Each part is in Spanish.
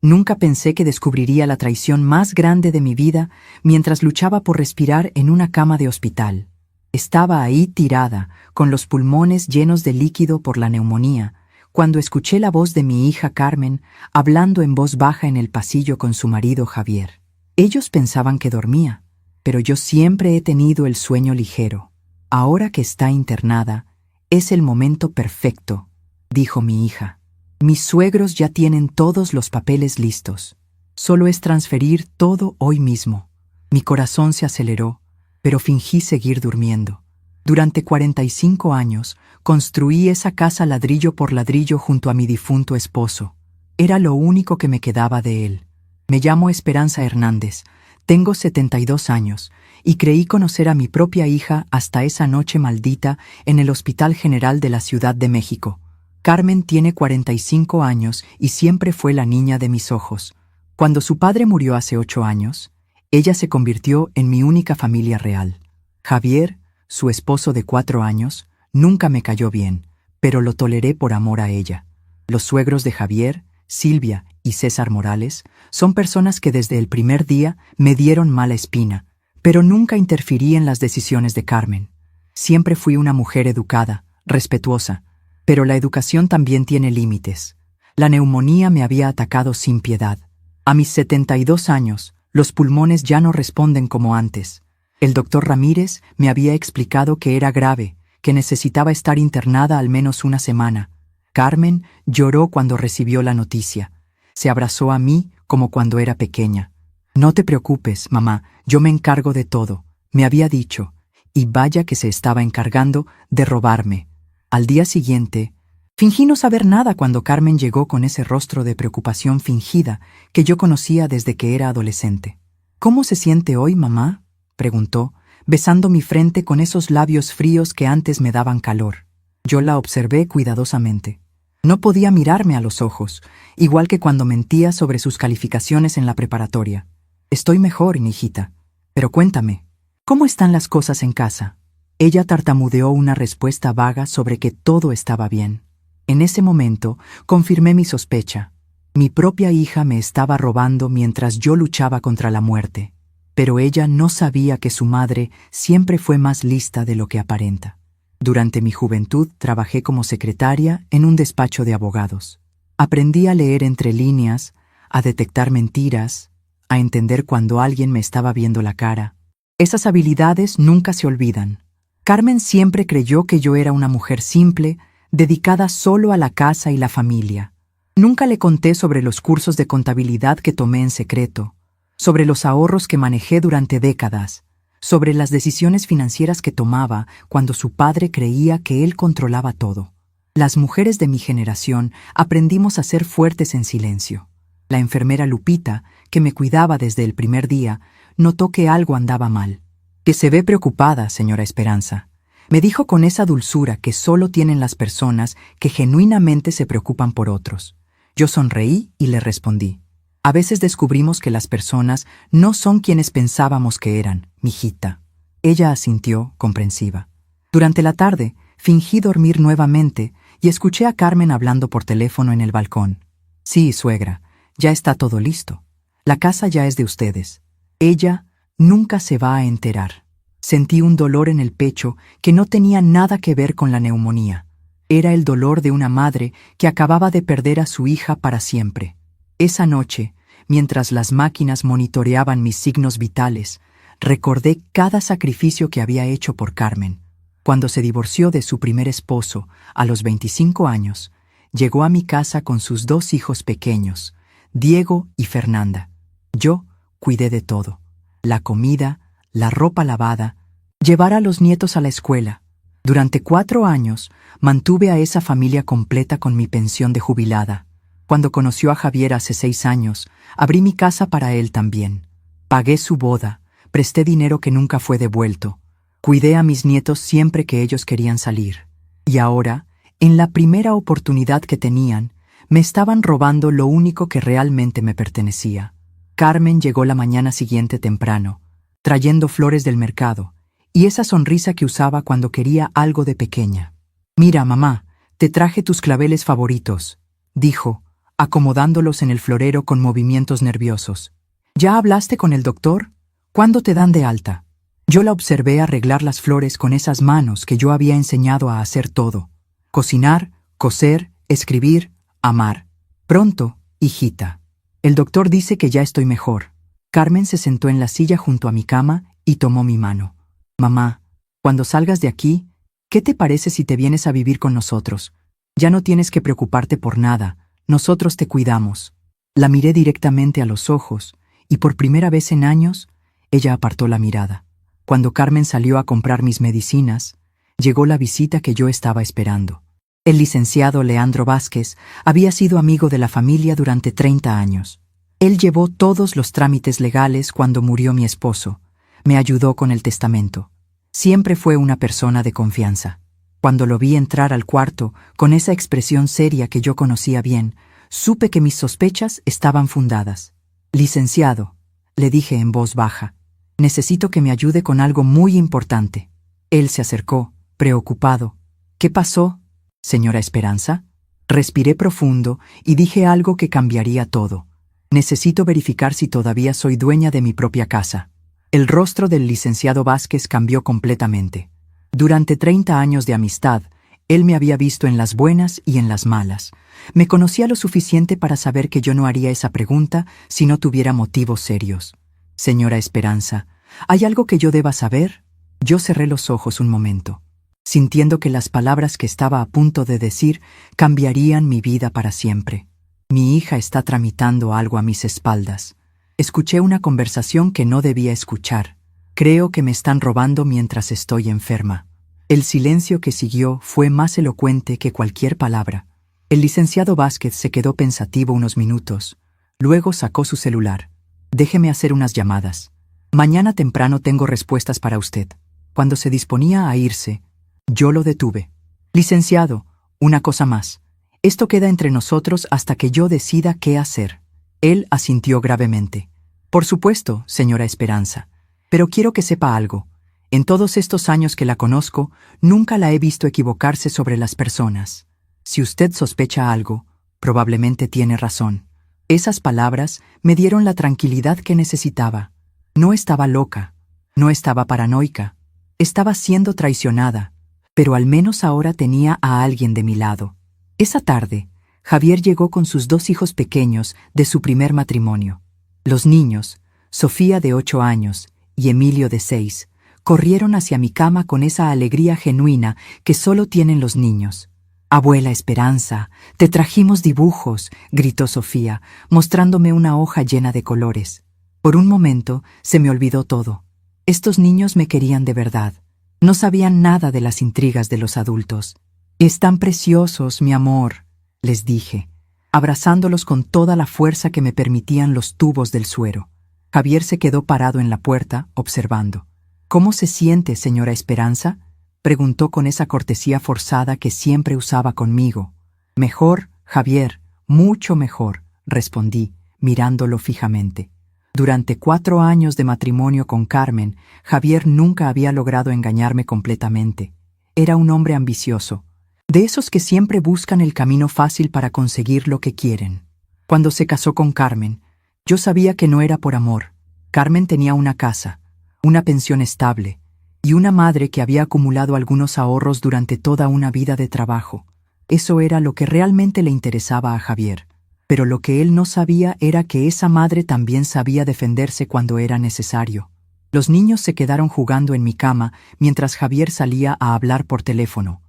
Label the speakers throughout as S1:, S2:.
S1: Nunca pensé que descubriría la traición más grande de mi vida mientras luchaba por respirar en una cama de hospital. Estaba ahí tirada, con los pulmones llenos de líquido por la neumonía, cuando escuché la voz de mi hija Carmen hablando en voz baja en el pasillo con su marido Javier. Ellos pensaban que dormía, pero yo siempre he tenido el sueño ligero. Ahora que está internada, es el momento perfecto, dijo mi hija. Mis suegros ya tienen todos los papeles listos. Solo es transferir todo hoy mismo. Mi corazón se aceleró, pero fingí seguir durmiendo. Durante 45 años, construí esa casa ladrillo por ladrillo junto a mi difunto esposo. Era lo único que me quedaba de él. Me llamo Esperanza Hernández, tengo 72 años, y creí conocer a mi propia hija hasta esa noche maldita en el Hospital General de la Ciudad de México. Carmen tiene 45 años y siempre fue la niña de mis ojos. Cuando su padre murió hace 8 años, ella se convirtió en mi única familia real. Javier, su esposo de 4 años, nunca me cayó bien, pero lo toleré por amor a ella. Los suegros de Javier, Silvia y César Morales, son personas que desde el primer día me dieron mala espina, pero nunca interferí en las decisiones de Carmen. Siempre fui una mujer educada, respetuosa, pero la educación también tiene límites. La neumonía me había atacado sin piedad. A mis 72 años, los pulmones ya no responden como antes. El doctor Ramírez me había explicado que era grave, que necesitaba estar internada al menos una semana. Carmen lloró cuando recibió la noticia. Se abrazó a mí como cuando era pequeña. «No te preocupes, mamá, yo me encargo de todo», me había dicho, y vaya que se estaba encargando de robarme. Al día siguiente, fingí no saber nada cuando Carmen llegó con ese rostro de preocupación fingida que yo conocía desde que era adolescente. «¿Cómo se siente hoy, mamá?», preguntó, besando mi frente con esos labios fríos que antes me daban calor. Yo la observé cuidadosamente. No podía mirarme a los ojos, igual que cuando mentía sobre sus calificaciones en la preparatoria. «Estoy mejor, hijita. Pero cuéntame, ¿cómo están las cosas en casa?». Ella tartamudeó una respuesta vaga sobre que todo estaba bien. En ese momento, confirmé mi sospecha. Mi propia hija me estaba robando mientras yo luchaba contra la muerte. Pero ella no sabía que su madre siempre fue más lista de lo que aparenta. Durante mi juventud trabajé como secretaria en un despacho de abogados. Aprendí a leer entre líneas, a detectar mentiras, a entender cuando alguien me estaba viendo la cara. Esas habilidades nunca se olvidan. Carmen siempre creyó que yo era una mujer simple, dedicada solo a la casa y la familia. Nunca le conté sobre los cursos de contabilidad que tomé en secreto, sobre los ahorros que manejé durante décadas, sobre las decisiones financieras que tomaba cuando su padre creía que él controlaba todo. Las mujeres de mi generación aprendimos a ser fuertes en silencio. La enfermera Lupita, que me cuidaba desde el primer día, notó que algo andaba mal. «Que se ve preocupada, señora Esperanza», me dijo con esa dulzura que solo tienen las personas que genuinamente se preocupan por otros. Yo sonreí y le respondí: «A veces descubrimos que las personas no son quienes pensábamos que eran, mijita». Ella asintió, comprensiva. Durante la tarde, fingí dormir nuevamente y escuché a Carmen hablando por teléfono en el balcón. «Sí, suegra, ya está todo listo. La casa ya es de ustedes. Ella nunca se va a enterar». Sentí un dolor en el pecho que no tenía nada que ver con la neumonía. Era el dolor de una madre que acababa de perder a su hija para siempre. Esa noche, mientras las máquinas monitoreaban mis signos vitales, recordé cada sacrificio que había hecho por Carmen. Cuando se divorció de su primer esposo, a los 25 años, llegó a mi casa con sus 2 hijos pequeños, Diego y Fernanda. Yo cuidé de todo: la comida, la ropa lavada, llevar a los nietos a la escuela. Durante 4 años mantuve a esa familia completa con mi pensión de jubilada. Cuando conoció a Javier hace 6 años, abrí mi casa para él también. Pagué su boda, presté dinero que nunca fue devuelto. Cuidé a mis nietos siempre que ellos querían salir. Y ahora, en la primera oportunidad que tenían, me estaban robando lo único que realmente me pertenecía. Carmen llegó la mañana siguiente temprano, trayendo flores del mercado, y esa sonrisa que usaba cuando quería algo de pequeña. «Mira, mamá, te traje tus claveles favoritos», dijo, acomodándolos en el florero con movimientos nerviosos. ¿Ya hablaste con el doctor? ¿Cuándo te dan de alta? Yo la observé arreglar las flores con esas manos que yo había enseñado a hacer todo: cocinar, coser, escribir, amar. Pronto, hijita. El doctor dice que ya estoy mejor. Carmen se sentó en la silla junto a mi cama y tomó mi mano. Mamá, cuando salgas de aquí, ¿qué te parece si te vienes a vivir con nosotros? Ya no tienes que preocuparte por nada, nosotros te cuidamos. La miré directamente a los ojos y por primera vez en años, ella apartó la mirada. Cuando Carmen salió a comprar mis medicinas, llegó la visita que yo estaba esperando. El licenciado Leandro Vázquez había sido amigo de la familia durante 30 años. Él llevó todos los trámites legales cuando murió mi esposo. Me ayudó con el testamento. Siempre fue una persona de confianza. Cuando lo vi entrar al cuarto con esa expresión seria que yo conocía bien, supe que mis sospechas estaban fundadas. Licenciado, le dije en voz baja, necesito que me ayude con algo muy importante. Él se acercó, preocupado. ¿Qué pasó, señora Esperanza? Respiré profundo y dije algo que cambiaría todo. Necesito verificar si todavía soy dueña de mi propia casa. El rostro del licenciado Vázquez cambió completamente. Durante 30 años de amistad, él me había visto en las buenas y en las malas. Me conocía lo suficiente para saber que yo no haría esa pregunta si no tuviera motivos serios. Señora Esperanza, ¿hay algo que yo deba saber? Yo cerré los ojos un momento, sintiendo que las palabras que estaba a punto de decir cambiarían mi vida para siempre. Mi hija está tramitando algo a mis espaldas. Escuché una conversación que no debía escuchar. Creo que me están robando mientras estoy enferma. El silencio que siguió fue más elocuente que cualquier palabra. El licenciado Vázquez se quedó pensativo unos minutos. Luego sacó su celular. Déjeme hacer unas llamadas. Mañana temprano tengo respuestas para usted. Cuando se disponía a irse, yo lo detuve. Licenciado, una cosa más. Esto queda entre nosotros hasta que yo decida qué hacer. Él asintió gravemente. Por supuesto, señora Esperanza. Pero quiero que sepa algo. En todos estos años que la conozco, nunca la he visto equivocarse sobre las personas. Si usted sospecha algo, probablemente tiene razón. Esas palabras me dieron la tranquilidad que necesitaba. No estaba loca, no estaba paranoica, estaba siendo traicionada, pero al menos ahora tenía a alguien de mi lado. Esa tarde, Javier llegó con sus 2 hijos pequeños de su primer matrimonio. Los niños, Sofía de 8 años y Emilio de 6, corrieron hacia mi cama con esa alegría genuina que solo tienen los niños. «Abuela Esperanza, te trajimos dibujos», gritó Sofía, mostrándome una hoja llena de colores. Por un momento se me olvidó todo. Estos niños me querían de verdad. No sabían nada de las intrigas de los adultos. «Están preciosos, mi amor», les dije, abrazándolos con toda la fuerza que me permitían los tubos del suero. Javier se quedó parado en la puerta, observando. «¿Cómo se siente, señora Esperanza?», preguntó con esa cortesía forzada que siempre usaba conmigo. «Mejor, Javier, mucho mejor», respondí, mirándolo fijamente. Durante 4 años de matrimonio con Carmen, Javier nunca había logrado engañarme completamente. Era un hombre ambicioso, de esos que siempre buscan el camino fácil para conseguir lo que quieren. Cuando se casó con Carmen, yo sabía que no era por amor. Carmen tenía una casa, una pensión estable, y una madre que había acumulado algunos ahorros durante toda una vida de trabajo. Eso era lo que realmente le interesaba a Javier. Pero lo que él no sabía era que esa madre también sabía defenderse cuando era necesario. Los niños se quedaron jugando en mi cama mientras Javier salía a hablar por teléfono.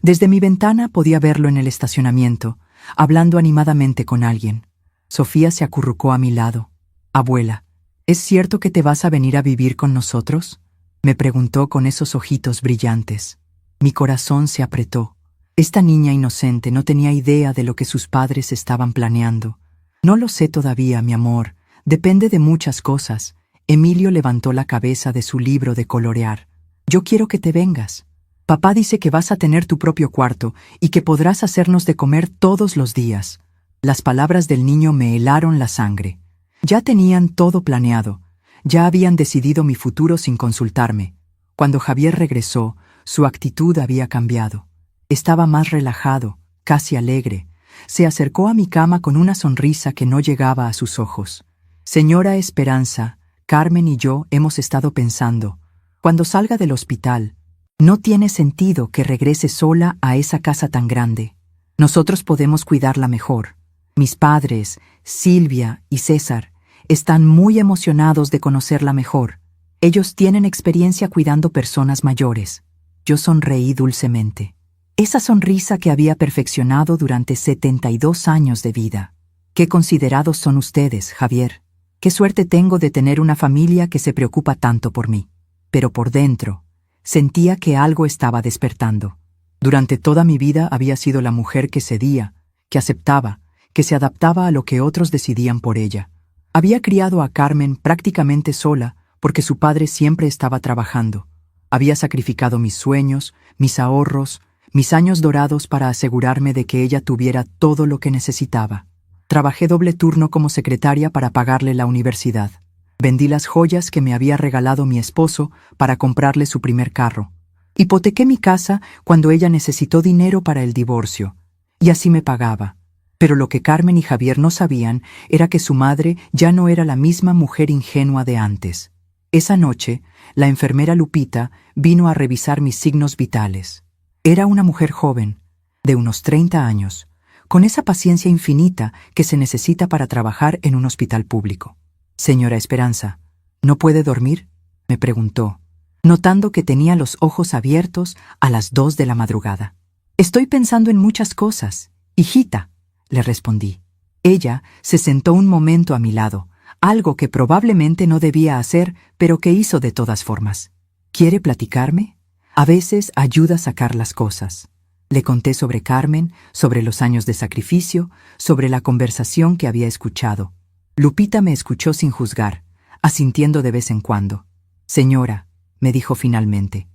S1: Desde mi ventana podía verlo en el estacionamiento, hablando animadamente con alguien. Sofía se acurrucó a mi lado. «Abuela, ¿es cierto que te vas a venir a vivir con nosotros?», me preguntó con esos ojitos brillantes. Mi corazón se apretó. Esta niña inocente no tenía idea de lo que sus padres estaban planeando. «No lo sé todavía, mi amor. Depende de muchas cosas». Emilio levantó la cabeza de su libro de colorear. «Yo quiero que te vengas. Papá dice que vas a tener tu propio cuarto y que podrás hacernos de comer todos los días». Las palabras del niño me helaron la sangre. Ya tenían todo planeado. Ya habían decidido mi futuro sin consultarme. Cuando Javier regresó, su actitud había cambiado. Estaba más relajado, casi alegre. se acercó a mi cama con una sonrisa que no llegaba a sus ojos. Señora Esperanza, Carmen y yo hemos estado pensando, cuando salga del hospital, no tiene sentido que regrese sola a esa casa tan grande. Nosotros podemos cuidarla mejor. Mis padres, Silvia y César, están muy emocionados de conocerla mejor. Ellos tienen experiencia cuidando personas mayores. Yo sonreí dulcemente. Esa sonrisa que había perfeccionado durante 72 años de vida. Qué considerados son ustedes, Javier. Qué suerte tengo de tener una familia que se preocupa tanto por mí. Pero por dentro, sentía que algo estaba despertando. Durante toda mi vida había sido la mujer que cedía, que aceptaba, que se adaptaba a lo que otros decidían por ella. Había criado a Carmen prácticamente sola porque su padre siempre estaba trabajando. Había sacrificado mis sueños, mis ahorros, mis años dorados para asegurarme de que ella tuviera todo lo que necesitaba. Trabajé doble turno como secretaria para pagarle la universidad. Vendí las joyas que me había regalado mi esposo para comprarle su primer carro. Hipotequé mi casa cuando ella necesitó dinero para el divorcio, y así me pagaba. Pero lo que Carmen y Javier no sabían era que su madre ya no era la misma mujer ingenua de antes. Esa noche, la enfermera Lupita vino a revisar mis signos vitales. Era una mujer joven, de unos 30 años, con esa paciencia infinita que se necesita para trabajar en un hospital público. Señora Esperanza, ¿no puede dormir?, me preguntó, notando que tenía los ojos abiertos a las 2 de la madrugada. Estoy pensando en muchas cosas, hijita, le respondí. Ella se sentó un momento a mi lado, algo que probablemente no debía hacer, pero que hizo de todas formas. ¿Quiere platicarme? A veces ayuda a sacar las cosas. Le conté sobre Carmen, sobre los años de sacrificio, sobre la conversación que había escuchado. Lupita me escuchó sin juzgar, asintiendo de vez en cuando. Señora, me dijo finalmente,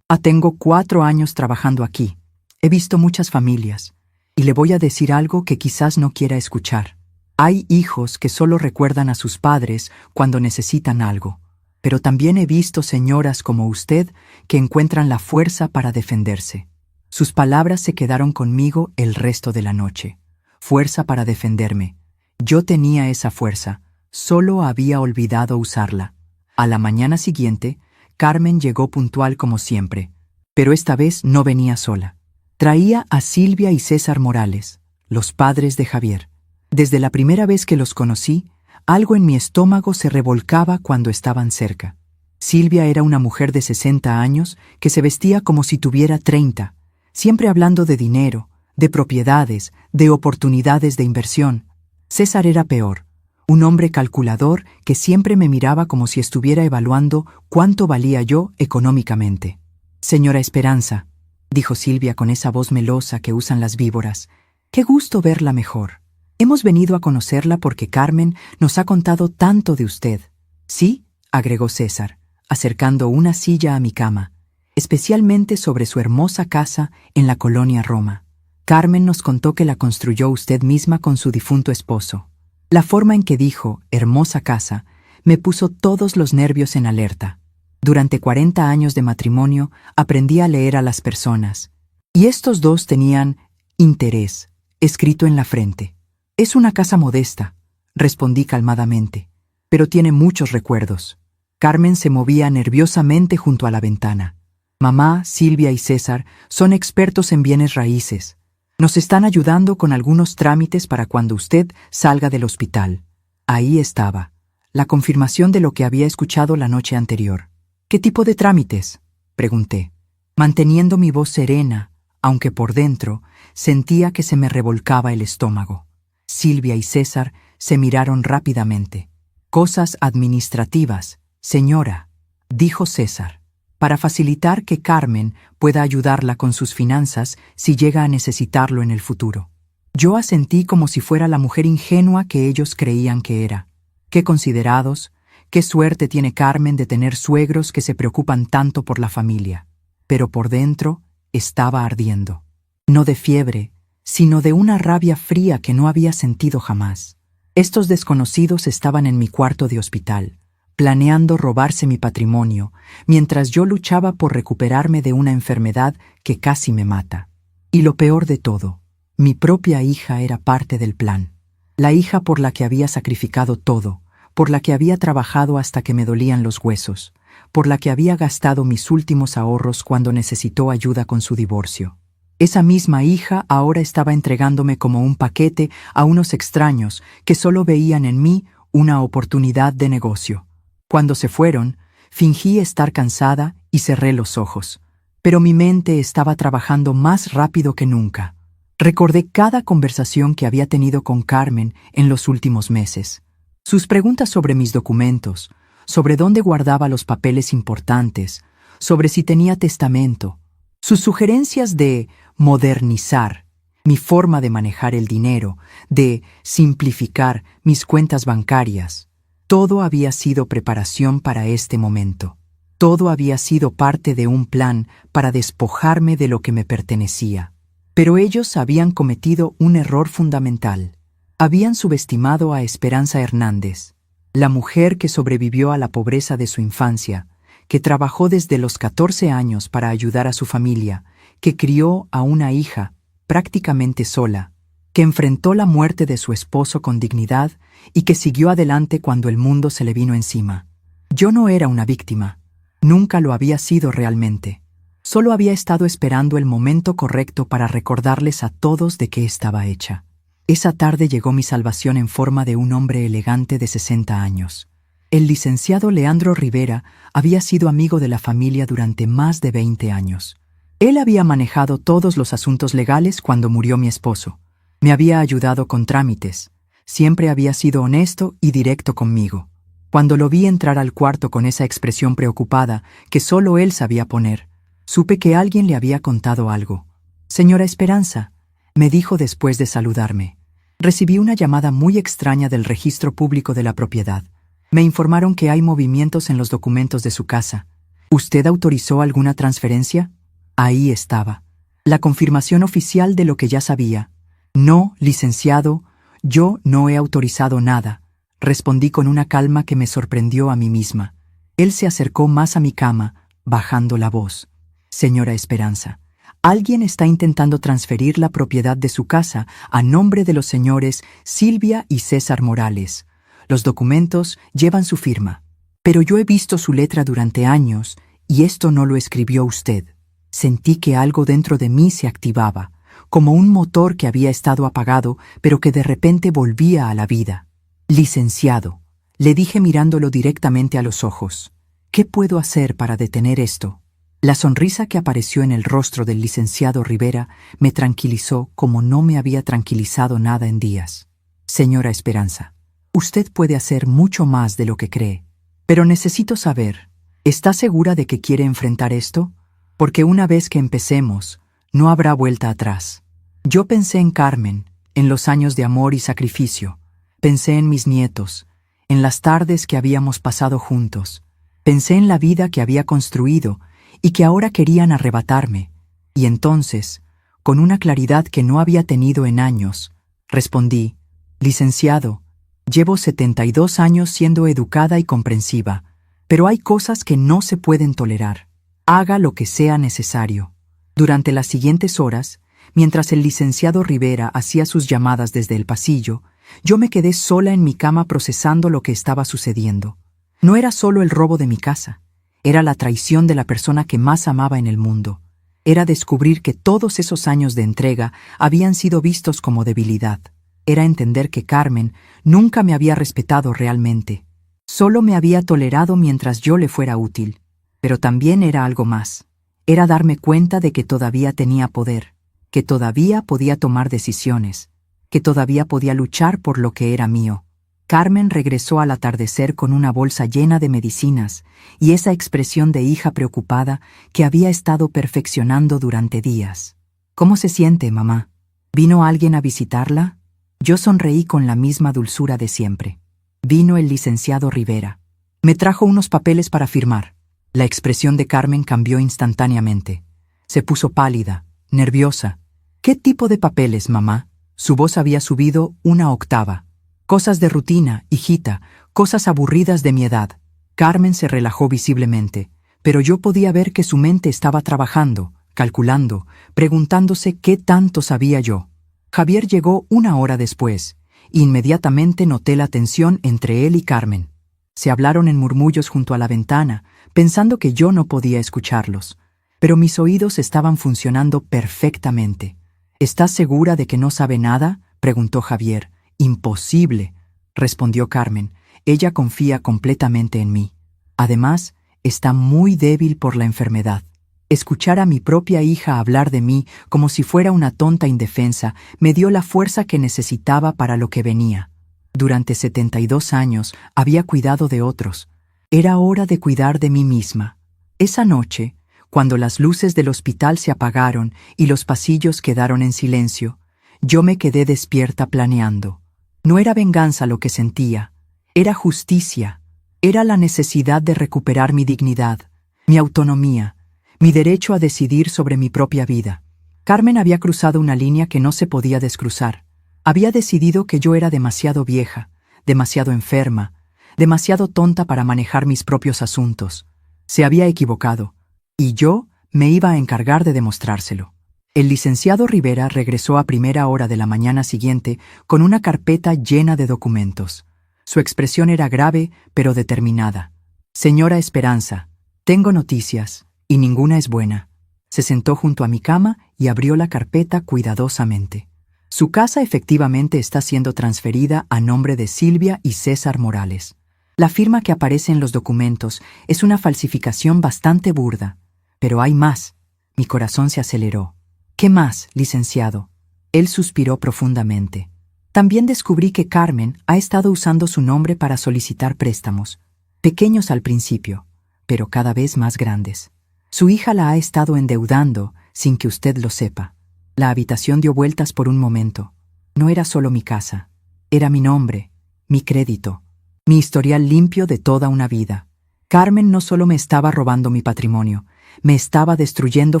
S1: tengo 4 años trabajando aquí. He visto muchas familias, y le voy a decir algo que quizás no quiera escuchar. Hay hijos que solo recuerdan a sus padres cuando necesitan algo, pero también he visto señoras como usted que encuentran la fuerza para defenderse. Sus palabras se quedaron conmigo el resto de la noche. Fuerza para defenderme. Yo tenía esa fuerza, solo había olvidado usarla. A la mañana siguiente, Carmen llegó puntual como siempre, pero esta vez no venía sola. Traía a Silvia y César Morales, los padres de Javier. Desde la primera vez que los conocí, algo en mi estómago se revolcaba cuando estaban cerca. Silvia era una mujer de 60 años que se vestía como si tuviera 30, siempre hablando de dinero, de propiedades, de oportunidades de inversión. César era peor, un hombre calculador que siempre me miraba como si estuviera evaluando cuánto valía yo económicamente. Señora Esperanza, dijo Silvia con esa voz melosa que usan las víboras, qué gusto verla mejor. Hemos venido a conocerla porque Carmen nos ha contado tanto de usted. Sí, agregó César, acercando una silla a mi cama, especialmente sobre su hermosa casa en la colonia Roma. Carmen nos contó que la construyó usted misma con su difunto esposo. La forma en que dijo «hermosa casa» me puso todos los nervios en alerta. Durante 40 años de matrimonio aprendí a leer a las personas, y estos dos tenían interés escrito en la frente. Es una casa modesta, respondí calmadamente, pero tiene muchos recuerdos. Carmen se movía nerviosamente junto a la ventana. Mamá, Silvia y César son expertos en bienes raíces. Nos están ayudando con algunos trámites para cuando usted salga del hospital. Ahí estaba, la confirmación de lo que había escuchado la noche anterior. ¿Qué tipo de trámites?, pregunté, manteniendo mi voz serena, aunque por dentro sentía que se me revolcaba el estómago. Silvia y César se miraron rápidamente. Cosas administrativas, señora, dijo César, para facilitar que Carmen pueda ayudarla con sus finanzas si llega a necesitarlo en el futuro. Yo asentí como si fuera la mujer ingenua que ellos creían que era. Qué considerados, qué suerte tiene Carmen de tener suegros que se preocupan tanto por la familia. Pero por dentro estaba ardiendo. No de fiebre, sino de una rabia fría que no había sentido jamás. Estos desconocidos estaban en mi cuarto de hospital, planeando robarse mi patrimonio, mientras yo luchaba por recuperarme de una enfermedad que casi me mata. Y lo peor de todo, Mi propia hija era parte del plan. La hija por la que había sacrificado todo, por la que había trabajado hasta que me dolían los huesos, por la que había gastado mis últimos ahorros cuando necesitó ayuda con su divorcio. Esa misma hija ahora estaba entregándome como un paquete a unos extraños que solo veían en mí una oportunidad de negocio. Cuando se fueron, fingí estar cansada y cerré los ojos, pero mi mente estaba trabajando más rápido que nunca. Recordé cada conversación que había tenido con Carmen en los últimos meses. Sus preguntas sobre mis documentos, sobre dónde guardaba los papeles importantes, sobre si tenía testamento, sus sugerencias de modernizar mi forma de manejar el dinero, de simplificar mis cuentas bancarias. Todo había sido preparación para este momento. Todo había sido parte de un plan para despojarme de lo que me pertenecía. Pero ellos habían cometido un error fundamental. Habían subestimado a Esperanza Hernández, la mujer que sobrevivió a la pobreza de su infancia, que trabajó desde los 14 años para ayudar a su familia, que crió a una hija prácticamente sola, que enfrentó la muerte de su esposo con dignidad y que siguió adelante cuando el mundo se le vino encima. Yo no era una víctima. Nunca lo había sido realmente. Solo había estado esperando el momento correcto para recordarles a todos de qué estaba hecha. Esa tarde llegó mi salvación en forma de un hombre elegante de 60 años. El licenciado Leandro Rivera había sido amigo de la familia durante más de 20 años. Él había manejado todos los asuntos legales cuando murió mi esposo. Me había ayudado con trámites. Siempre había sido honesto y directo conmigo. Cuando lo vi entrar al cuarto con esa expresión preocupada que solo él sabía poner, supe que alguien le había contado algo. «Señora Esperanza», me dijo después de saludarme. Recibí una llamada muy extraña del registro público de la propiedad. Me informaron que hay movimientos en los documentos de su casa. ¿Usted autorizó alguna transferencia? Ahí estaba. La confirmación oficial de lo que ya sabía. No, licenciado, yo no he autorizado nada, respondí con una calma que me sorprendió a mí misma. Él se acercó más a mi cama, bajando la voz. Señora Esperanza, alguien está intentando transferir la propiedad de su casa a nombre de los señores Silvia y César Morales. Los documentos llevan su firma. Pero yo he visto su letra durante años y esto no lo escribió usted. Sentí que algo dentro de mí se activaba, como un motor que había estado apagado, pero que de repente volvía a la vida. Licenciado, le dije mirándolo directamente a los ojos, ¿qué puedo hacer para detener esto? La sonrisa que apareció en el rostro del licenciado Rivera me tranquilizó como no me había tranquilizado nada en días. Señora Esperanza, usted puede hacer mucho más de lo que cree, pero necesito saber, ¿está segura de que quiere enfrentar esto? Porque una vez que empecemos, no habrá vuelta atrás. Yo pensé en Carmen, en los años de amor y sacrificio. Pensé en mis nietos, en las tardes que habíamos pasado juntos. Pensé en la vida que había construido y que ahora querían arrebatarme. Y entonces, con una claridad que no había tenido en años, respondí, licenciado, llevo 72 años siendo educada y comprensiva, pero hay cosas que no se pueden tolerar. Haga lo que sea necesario. Durante las siguientes horas, mientras el licenciado Rivera hacía sus llamadas desde el pasillo, yo me quedé sola en mi cama procesando lo que estaba sucediendo. No era solo el robo de mi casa, era la traición de la persona que más amaba en el mundo. Era descubrir que todos esos años de entrega habían sido vistos como debilidad. Era entender que Carmen nunca me había respetado realmente. Solo me había tolerado mientras yo le fuera útil. Pero también era algo más. Era darme cuenta de que todavía tenía poder, que todavía podía tomar decisiones, que todavía podía luchar por lo que era mío. Carmen regresó al atardecer con una bolsa llena de medicinas y esa expresión de hija preocupada que había estado perfeccionando durante días. ¿Cómo se siente, mamá? ¿Vino alguien a visitarla? Yo sonreí con la misma dulzura de siempre. Vino el licenciado Rivera. Me trajo unos papeles para firmar. La expresión de Carmen cambió instantáneamente. Se puso pálida, nerviosa. ¿Qué tipo de papeles, mamá? Su voz había subido una octava. Cosas de rutina, hijita, cosas aburridas de mi edad. Carmen se relajó visiblemente, pero yo podía ver que su mente estaba trabajando, calculando, preguntándose qué tanto sabía yo. Javier llegó 1 hora después. Inmediatamente noté la tensión entre él y Carmen. Se hablaron en murmullos junto a la ventana, pensando que yo no podía escucharlos. Pero mis oídos estaban funcionando perfectamente. ¿Estás segura de que no sabe nada?, preguntó Javier. Imposible, respondió Carmen. Ella confía completamente en mí. Además, está muy débil por la enfermedad. Escuchar a mi propia hija hablar de mí como si fuera una tonta indefensa me dio la fuerza que necesitaba para lo que venía. Durante 72 años había cuidado de otros. Era hora de cuidar de mí misma. Esa noche, cuando las luces del hospital se apagaron y los pasillos quedaron en silencio, yo me quedé despierta planeando. No era venganza lo que sentía, era justicia, era la necesidad de recuperar mi dignidad, mi autonomía, mi derecho a decidir sobre mi propia vida. Carmen había cruzado una línea que no se podía descruzar. Había decidido que yo era demasiado vieja, demasiado enferma, demasiado tonta para manejar mis propios asuntos. Se había equivocado, y yo me iba a encargar de demostrárselo. El licenciado Rivera regresó a primera hora de la mañana siguiente con una carpeta llena de documentos. Su expresión era grave, pero determinada. Señora Esperanza, tengo noticias, y ninguna es buena. Se sentó junto a mi cama y abrió la carpeta cuidadosamente. Su casa efectivamente está siendo transferida a nombre de Silvia y César Morales. La firma que aparece en los documentos es una falsificación bastante burda. Pero hay más. Mi corazón se aceleró. ¿Qué más, licenciado? Él suspiró profundamente. También descubrí que Carmen ha estado usando su nombre para solicitar préstamos. Pequeños al principio, pero cada vez más grandes. Su hija la ha estado endeudando sin que usted lo sepa. La habitación dio vueltas por un momento. No era solo mi casa. Era mi nombre, mi crédito, mi historial limpio de toda una vida. Carmen no solo me estaba robando mi patrimonio, me estaba destruyendo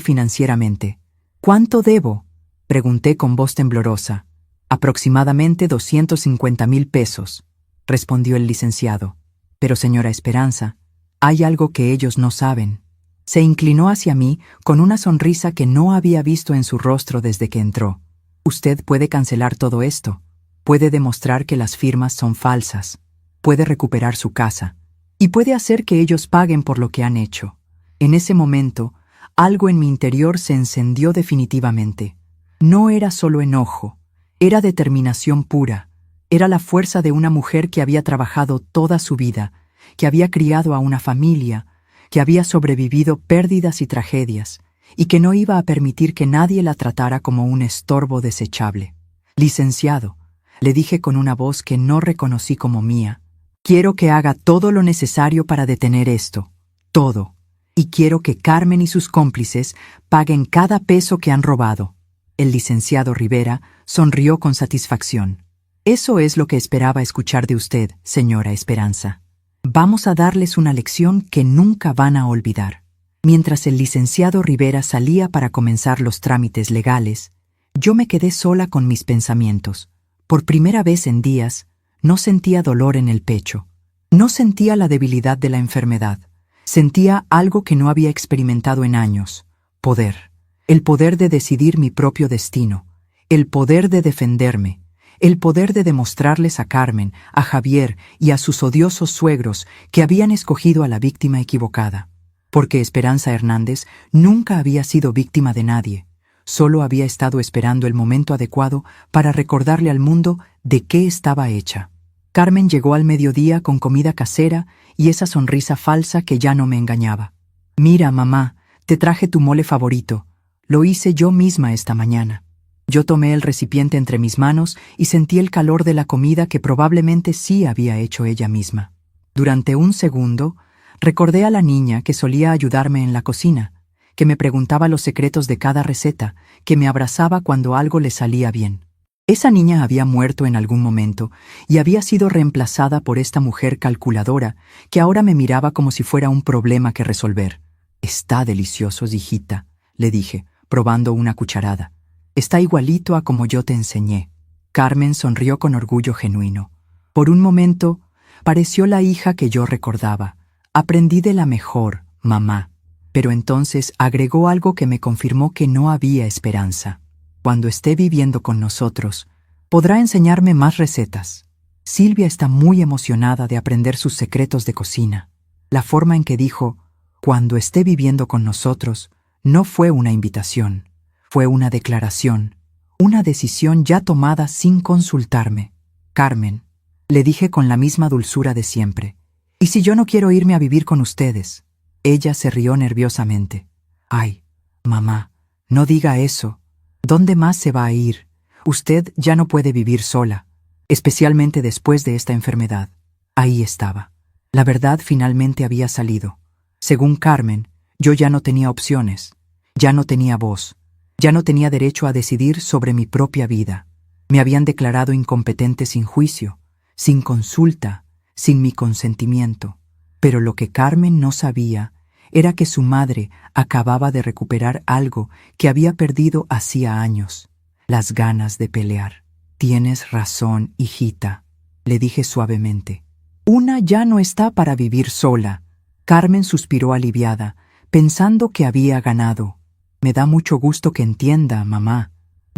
S1: financieramente. ¿Cuánto debo?, pregunté con voz temblorosa. Aproximadamente 250,000 pesos, respondió el licenciado. Pero señora Esperanza, hay algo que ellos no saben. Se inclinó hacia mí con una sonrisa que no había visto en su rostro desde que entró. Usted puede cancelar todo esto. Puede demostrar que las firmas son falsas. Puede recuperar su casa. Y puede hacer que ellos paguen por lo que han hecho. En ese momento, algo en mi interior se encendió definitivamente. No era solo enojo, era determinación pura. Era la fuerza de una mujer que había trabajado toda su vida, que había criado a una familia, que había sobrevivido pérdidas y tragedias, y que no iba a permitir que nadie la tratara como un estorbo desechable. Licenciado, le dije con una voz que no reconocí como mía, quiero que haga todo lo necesario para detener esto, todo. Y quiero que Carmen y sus cómplices paguen cada peso que han robado. El licenciado Rivera sonrió con satisfacción. Eso es lo que esperaba escuchar de usted, señora Esperanza. Vamos a darles una lección que nunca van a olvidar. Mientras el licenciado Rivera salía para comenzar los trámites legales, yo me quedé sola con mis pensamientos. Por primera vez en días, no sentía dolor en el pecho. No sentía la debilidad de la enfermedad. Sentía algo que no había experimentado en años. Poder. El poder de decidir mi propio destino. El poder de defenderme. El poder de demostrarles a Carmen, a Javier y a sus odiosos suegros que habían escogido a la víctima equivocada. Porque Esperanza Hernández nunca había sido víctima de nadie. Solo había estado esperando el momento adecuado para recordarle al mundo de qué estaba hecha. Carmen llegó al mediodía con comida casera y esa sonrisa falsa que ya no me engañaba. Mira, mamá, te traje tu mole favorito. Lo hice yo misma esta mañana. Yo tomé el recipiente entre mis manos y sentí el calor de la comida que probablemente sí había hecho ella misma. Durante un segundo, recordé a la niña que solía ayudarme en la cocina, que me preguntaba los secretos de cada receta, que me abrazaba cuando algo le salía bien. Esa niña había muerto en algún momento y había sido reemplazada por esta mujer calculadora que ahora me miraba como si fuera un problema que resolver. Está delicioso, hijita, le dije, probando una cucharada. Está igualito a como yo te enseñé. Carmen sonrió con orgullo genuino. Por un momento, pareció la hija que yo recordaba. Aprendí de la mejor, mamá. Pero entonces agregó algo que me confirmó que no había esperanza. Cuando esté viviendo con nosotros, podrá enseñarme más recetas. Silvia está muy emocionada de aprender sus secretos de cocina. La forma en que dijo, cuando esté viviendo con nosotros, no fue una invitación, fue una declaración, una decisión ya tomada sin consultarme. Carmen, le dije con la misma dulzura de siempre, ¿y si yo no quiero irme a vivir con ustedes? Ella se rió nerviosamente. Ay, mamá, no diga eso. ¿Dónde más se va a ir? Usted ya no puede vivir sola, especialmente después de esta enfermedad. Ahí estaba. La verdad finalmente había salido. Según Carmen, yo ya no tenía opciones, ya no tenía voz, ya no tenía derecho a decidir sobre mi propia vida. Me habían declarado incompetente sin juicio, sin consulta, sin mi consentimiento. Pero lo que Carmen no sabía era que su madre acababa de recuperar algo que había perdido hacía años, las ganas de pelear. Tienes razón, hijita, le dije suavemente. Una ya no está para vivir sola. Carmen suspiró aliviada, pensando que había ganado. Me da mucho gusto que entienda, mamá.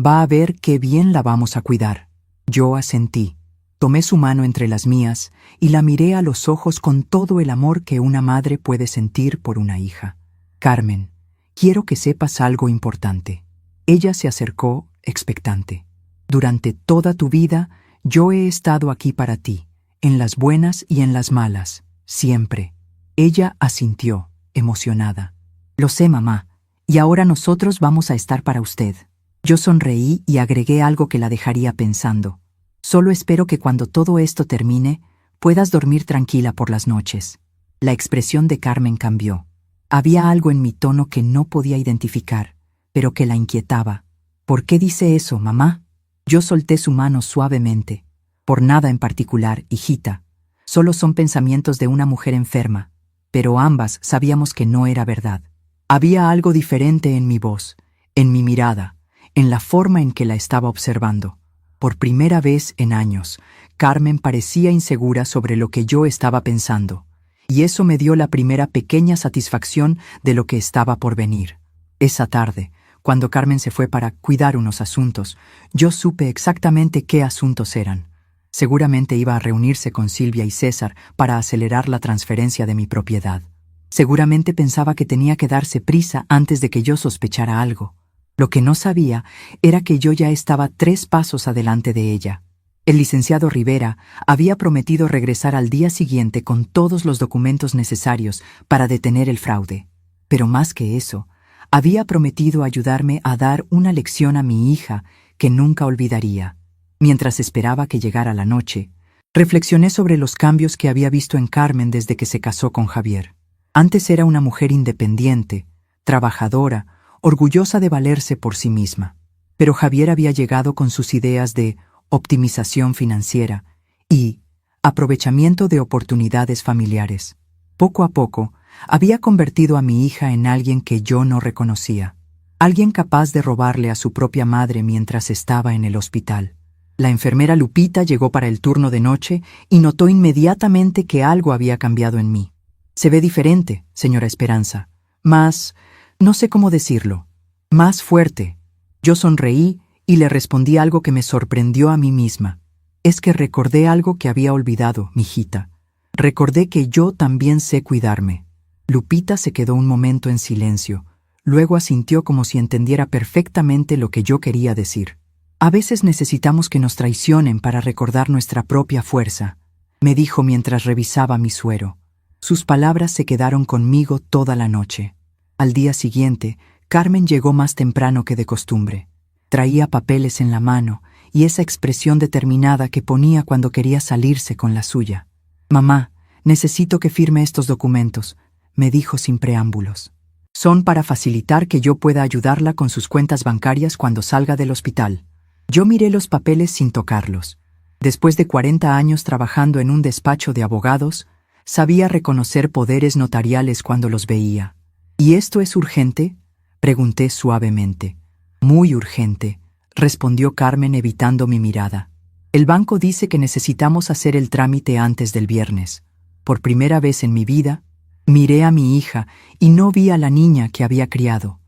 S1: Va a ver qué bien la vamos a cuidar. Yo asentí. Tomé su mano entre las mías y la miré a los ojos con todo el amor que una madre puede sentir por una hija. Carmen, quiero que sepas algo importante. Ella se acercó, expectante. Durante toda tu vida, yo he estado aquí para ti, en las buenas y en las malas, siempre. Ella asintió, emocionada. Lo sé, mamá, y ahora nosotros vamos a estar para usted. Yo sonreí y agregué algo que la dejaría pensando. Solo espero que cuando todo esto termine, puedas dormir tranquila por las noches. La expresión de Carmen cambió. Había algo en mi tono que no podía identificar, pero que la inquietaba. ¿Por qué dice eso, mamá? Yo solté su mano suavemente. Por nada en particular, hijita. Solo son pensamientos de una mujer enferma. Pero ambas sabíamos que no era verdad. Había algo diferente en mi voz, en mi mirada, en la forma en que la estaba observando. Por primera vez en años, Carmen parecía insegura sobre lo que yo estaba pensando, y eso me dio la primera pequeña satisfacción de lo que estaba por venir. Esa tarde, cuando Carmen se fue para cuidar unos asuntos, yo supe exactamente qué asuntos eran. Seguramente iba a reunirse con Silvia y César para acelerar la transferencia de mi propiedad. Seguramente pensaba que tenía que darse prisa antes de que yo sospechara algo. Lo que no sabía era que yo ya estaba 3 pasos adelante de ella. El licenciado Rivera había prometido regresar al día siguiente con todos los documentos necesarios para detener el fraude. Pero más que eso, había prometido ayudarme a dar una lección a mi hija que nunca olvidaría. Mientras esperaba que llegara la noche, reflexioné sobre los cambios que había visto en Carmen desde que se casó con Javier. Antes era una mujer independiente, trabajadora, orgullosa de valerse por sí misma. Pero Javier había llegado con sus ideas de optimización financiera y aprovechamiento de oportunidades familiares. Poco a poco, había convertido a mi hija en alguien que yo no reconocía. Alguien capaz de robarle a su propia madre mientras estaba en el hospital. La enfermera Lupita llegó para el turno de noche y notó inmediatamente que algo había cambiado en mí. Se ve diferente, señora Esperanza. Más, no sé cómo decirlo, más fuerte. Yo sonreí y le respondí algo que me sorprendió a mí misma. Es que recordé algo que había olvidado, mijita. Recordé que yo también sé cuidarme. Lupita se quedó un momento en silencio. Luego asintió como si entendiera perfectamente lo que yo quería decir. A veces necesitamos que nos traicionen para recordar nuestra propia fuerza, me dijo mientras revisaba mi suero. Sus palabras se quedaron conmigo toda la noche. Al día siguiente, Carmen llegó más temprano que de costumbre. Traía papeles en la mano y esa expresión determinada que ponía cuando quería salirse con la suya. Mamá, necesito que firme estos documentos, me dijo sin preámbulos. Son para facilitar que yo pueda ayudarla con sus cuentas bancarias cuando salga del hospital. Yo miré los papeles sin tocarlos. Después de 40 años trabajando en un despacho de abogados, sabía reconocer poderes notariales cuando los veía. ¿Y esto es urgente?, pregunté suavemente. Muy urgente, respondió Carmen evitando mi mirada. El banco dice que necesitamos hacer el trámite antes del viernes. Por primera vez en mi vida, miré a mi hija y no vi a la niña que había criado.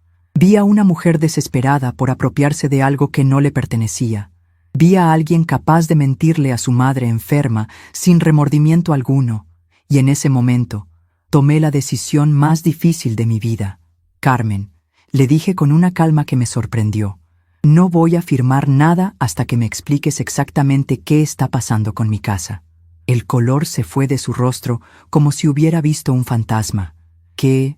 S1: Vi a una mujer desesperada por apropiarse de algo que no le pertenecía. Vi a alguien capaz de mentirle a su madre enferma sin remordimiento alguno, y en ese momento tomé la decisión más difícil de mi vida. Carmen, le dije con una calma que me sorprendió, no voy a firmar nada hasta que me expliques exactamente qué está pasando con mi casa. El color se fue de su rostro como si hubiera visto un fantasma. ¿Qué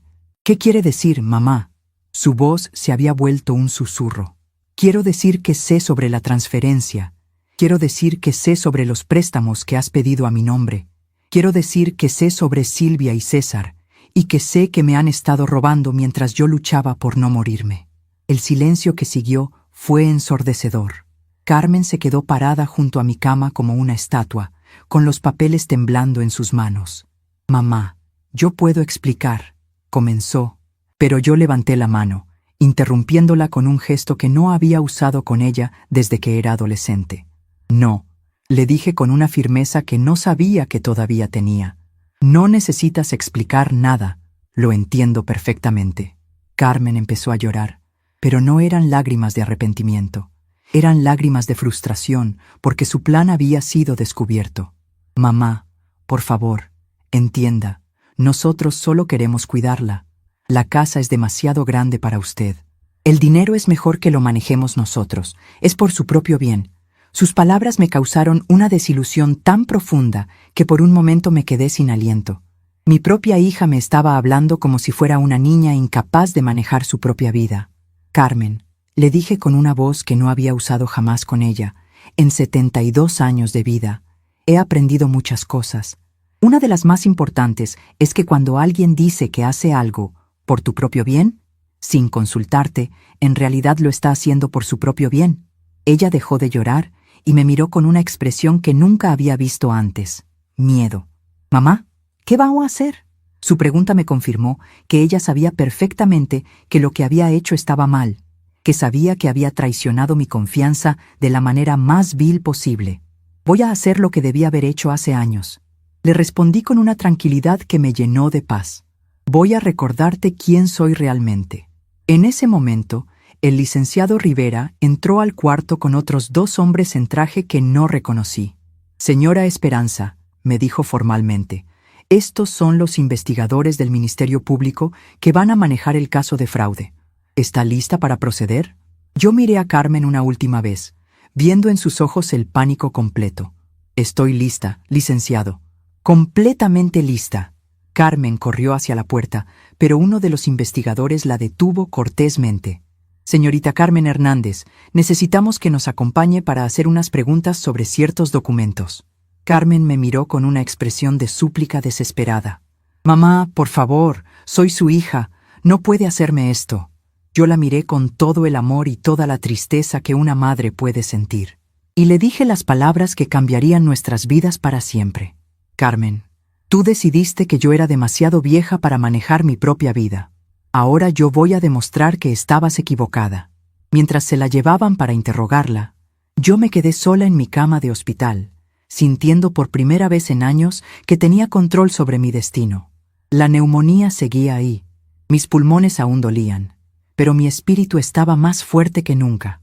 S1: quiere decir, mamá? Su voz se había vuelto un susurro. Quiero decir que sé sobre la transferencia. Quiero decir que sé sobre los préstamos que has pedido a mi nombre. Quiero decir que sé sobre Silvia y César, y que sé que me han estado robando mientras yo luchaba por no morirme. El silencio que siguió fue ensordecedor. Carmen se quedó parada junto a mi cama como una estatua, con los papeles temblando en sus manos. Mamá, yo puedo explicar, comenzó, pero yo levanté la mano, interrumpiéndola con un gesto que no había usado con ella desde que era adolescente. No, le dije con una firmeza que no sabía que todavía tenía. No necesitas explicar nada, lo entiendo perfectamente. Carmen empezó a llorar, pero no eran lágrimas de arrepentimiento. Eran lágrimas de frustración porque su plan había sido descubierto. Mamá, por favor, entienda, nosotros solo queremos cuidarla. La casa es demasiado grande para usted. El dinero es mejor que lo manejemos nosotros, es por su propio bien. Sus palabras me causaron una desilusión tan profunda que por un momento me quedé sin aliento. Mi propia hija me estaba hablando como si fuera una niña incapaz de manejar su propia vida. Carmen, le dije con una voz que no había usado jamás con ella, en 72 años de vida, he aprendido muchas cosas. Una de las más importantes es que cuando alguien dice que hace algo por tu propio bien, sin consultarte, en realidad lo está haciendo por su propio bien. Ella dejó de llorar y me miró con una expresión que nunca había visto antes, miedo. Mamá, ¿qué vamos a hacer? Su pregunta me confirmó que ella sabía perfectamente que lo que había hecho estaba mal, que sabía que había traicionado mi confianza de la manera más vil posible. Voy a hacer lo que debía haber hecho hace años. Le respondí con una tranquilidad que me llenó de paz. Voy a recordarte quién soy realmente. En ese momento, el licenciado Rivera entró al cuarto con otros 2 hombres en traje que no reconocí. Señora Esperanza, me dijo formalmente, estos son los investigadores del Ministerio Público que van a manejar el caso de fraude. ¿Está lista para proceder? Yo miré a Carmen una última vez, viendo en sus ojos el pánico completo. Estoy lista, licenciado. Completamente lista. Carmen corrió hacia la puerta, pero uno de los investigadores la detuvo cortésmente. Señorita Carmen Hernández, necesitamos que nos acompañe para hacer unas preguntas sobre ciertos documentos. Carmen me miró con una expresión de súplica desesperada. Mamá, por favor, soy su hija, no puede hacerme esto. Yo la miré con todo el amor y toda la tristeza que una madre puede sentir. Y le dije las palabras que cambiarían nuestras vidas para siempre. Carmen, tú decidiste que yo era demasiado vieja para manejar mi propia vida. Ahora yo voy a demostrar que estabas equivocada. Mientras se la llevaban para interrogarla, yo me quedé sola en mi cama de hospital, sintiendo por primera vez en años que tenía control sobre mi destino. La neumonía seguía ahí. Mis pulmones aún dolían, pero mi espíritu estaba más fuerte que nunca.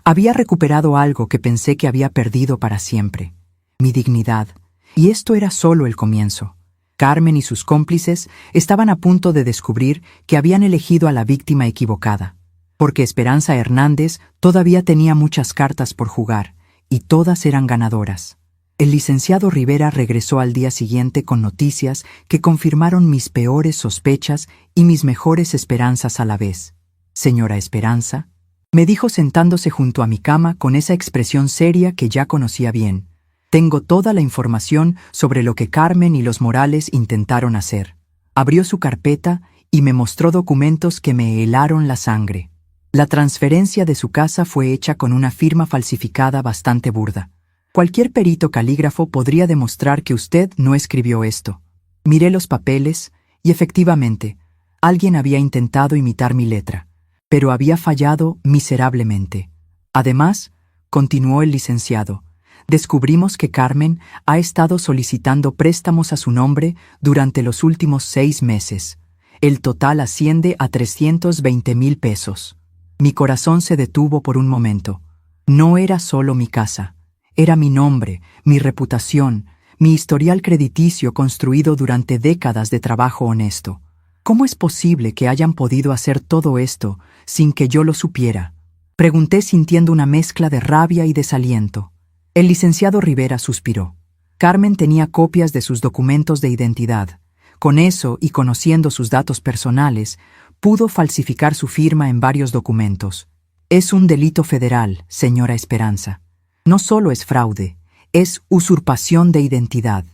S1: Había recuperado algo que pensé que había perdido para siempre, mi dignidad. Y esto era solo el comienzo. Carmen y sus cómplices estaban a punto de descubrir que habían elegido a la víctima equivocada, porque Esperanza Hernández todavía tenía muchas cartas por jugar, y todas eran ganadoras. El licenciado Rivera regresó al día siguiente con noticias que confirmaron mis peores sospechas y mis mejores esperanzas a la vez. Señora Esperanza, me dijo sentándose junto a mi cama con esa expresión seria que ya conocía bien. Tengo toda la información sobre lo que Carmen y los Morales intentaron hacer. Abrió su carpeta y me mostró documentos que me helaron la sangre. La transferencia de su casa fue hecha con una firma falsificada bastante burda. Cualquier perito calígrafo podría demostrar que usted no escribió esto. Miré los papeles y efectivamente, alguien había intentado imitar mi letra, pero había fallado miserablemente. Además, continuó el licenciado, descubrimos que Carmen ha estado solicitando préstamos a su nombre durante los últimos 6 meses. El total asciende a 320,000 pesos. Mi corazón se detuvo por un momento. No era solo mi casa. Era mi nombre, mi reputación, mi historial crediticio construido durante décadas de trabajo honesto. ¿Cómo es posible que hayan podido hacer todo esto sin que yo lo supiera? Pregunté sintiendo una mezcla de rabia y desaliento. El licenciado Rivera suspiró. Carmen tenía copias de sus documentos de identidad. Con eso y conociendo sus datos personales, pudo falsificar su firma en varios documentos. Es un delito federal, señora Esperanza. No solo es fraude, es usurpación de identidad.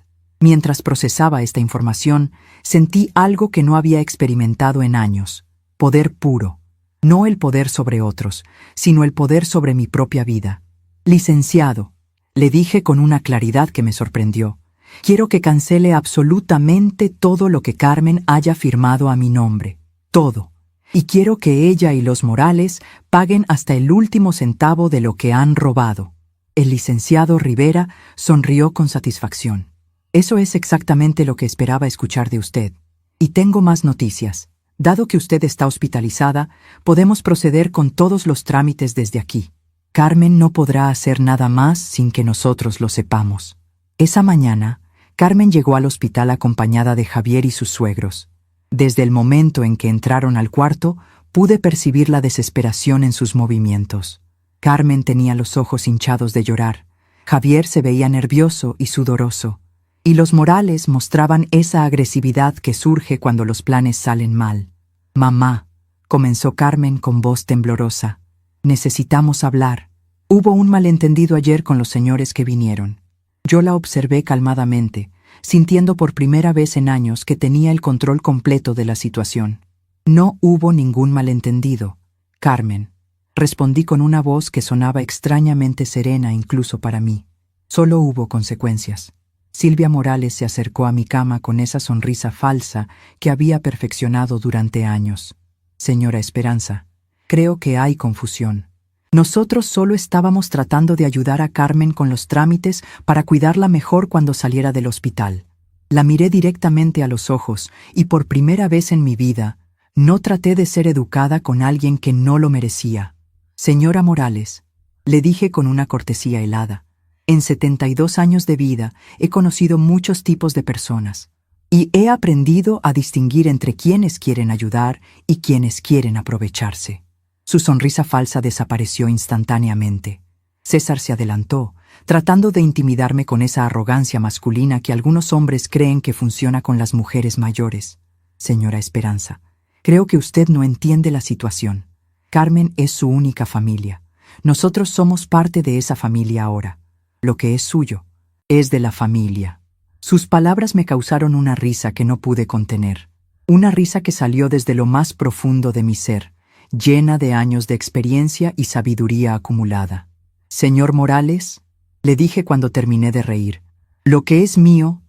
S1: Mientras procesaba esta información, sentí algo que no había experimentado en años. Poder puro. No el poder sobre otros, sino el poder sobre mi propia vida. Licenciado, le dije con una claridad que me sorprendió. Quiero que cancele absolutamente todo lo que Carmen haya firmado a mi nombre. Todo. Y quiero que ella y los Morales paguen hasta el último centavo de lo que han robado. El licenciado Rivera sonrió con satisfacción. Eso es exactamente lo que esperaba escuchar de usted. Y tengo más noticias. Dado que usted está hospitalizada, podemos proceder con todos los trámites desde aquí. Carmen no podrá hacer nada más sin que nosotros lo sepamos. Esa mañana, Carmen llegó al hospital acompañada de Javier y sus suegros. Desde el momento en que entraron al cuarto, pude percibir la desesperación en sus movimientos. Carmen tenía los ojos hinchados de llorar. Javier se veía nervioso y sudoroso. Y los Morales mostraban esa agresividad que surge cuando los planes salen mal. «Mamá», comenzó Carmen con voz temblorosa, «necesitamos hablar. Hubo un malentendido ayer con los señores que vinieron». Yo la observé calmadamente, sintiendo por primera vez en años que tenía el control completo de la situación. «No hubo ningún malentendido, Carmen», respondí con una voz que sonaba extrañamente serena incluso para mí. «Solo hubo consecuencias». Silvia Morales se acercó a mi cama con esa sonrisa falsa que había perfeccionado durante años. «Señora Esperanza, creo que hay confusión. Nosotros solo estábamos tratando de ayudar a Carmen con los trámites para cuidarla mejor cuando saliera del hospital». La miré directamente a los ojos y por primera vez en mi vida no traté de ser educada con alguien que no lo merecía. «Señora Morales», le dije con una cortesía helada, «en 72 años de vida he conocido muchos tipos de personas y he aprendido a distinguir entre quienes quieren ayudar y quienes quieren aprovecharse». Su sonrisa falsa desapareció instantáneamente. César se adelantó, tratando de intimidarme con esa arrogancia masculina que algunos hombres creen que funciona con las mujeres mayores. «Señora Esperanza, creo que usted no entiende la situación. Carmen es su única familia. Nosotros somos parte de esa familia ahora. Lo que es suyo es de la familia». Sus palabras me causaron una risa que no pude contener. Una risa que salió desde lo más profundo de mi ser, llena de años de experiencia y sabiduría acumulada. «Señor Morales», le dije cuando terminé de reír, «lo que es mío,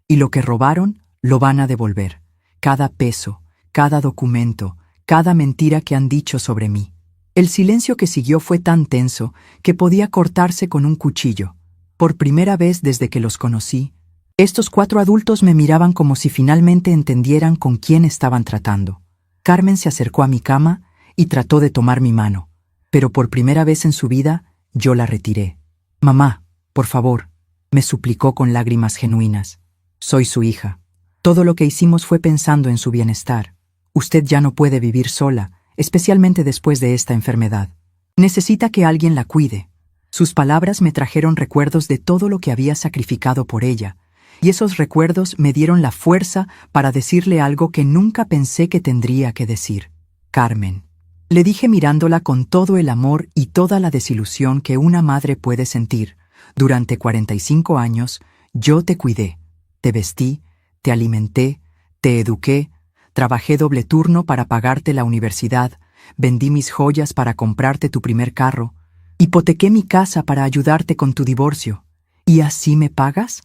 S1: y lo que robaron, lo van a devolver. Cada peso, cada documento, cada mentira que han dicho sobre mí». El silencio que siguió fue tan tenso que podía cortarse con un cuchillo. Por primera vez desde que los conocí, estos 4 adultos me miraban como si finalmente entendieran con quién estaban tratando. Carmen se acercó a mi cama y trató de tomar mi mano, pero por primera vez en su vida yo la retiré. «Mamá, por favor», me suplicó con lágrimas genuinas. «Soy su hija. Todo lo que hicimos fue pensando en su bienestar. Usted ya no puede vivir sola, especialmente después de esta enfermedad. Necesita que alguien la cuide». Sus palabras me trajeron recuerdos de todo lo que había sacrificado por ella, y esos recuerdos me dieron la fuerza para decirle algo que nunca pensé que tendría que decir. «Carmen», le dije mirándola con todo el amor y toda la desilusión que una madre puede sentir, «durante 45 años yo te cuidé, te vestí, te alimenté, te eduqué, trabajé doble turno para pagarte la universidad, vendí mis joyas para comprarte tu primer carro, hipotequé mi casa para ayudarte con tu divorcio. ¿Y así me pagas?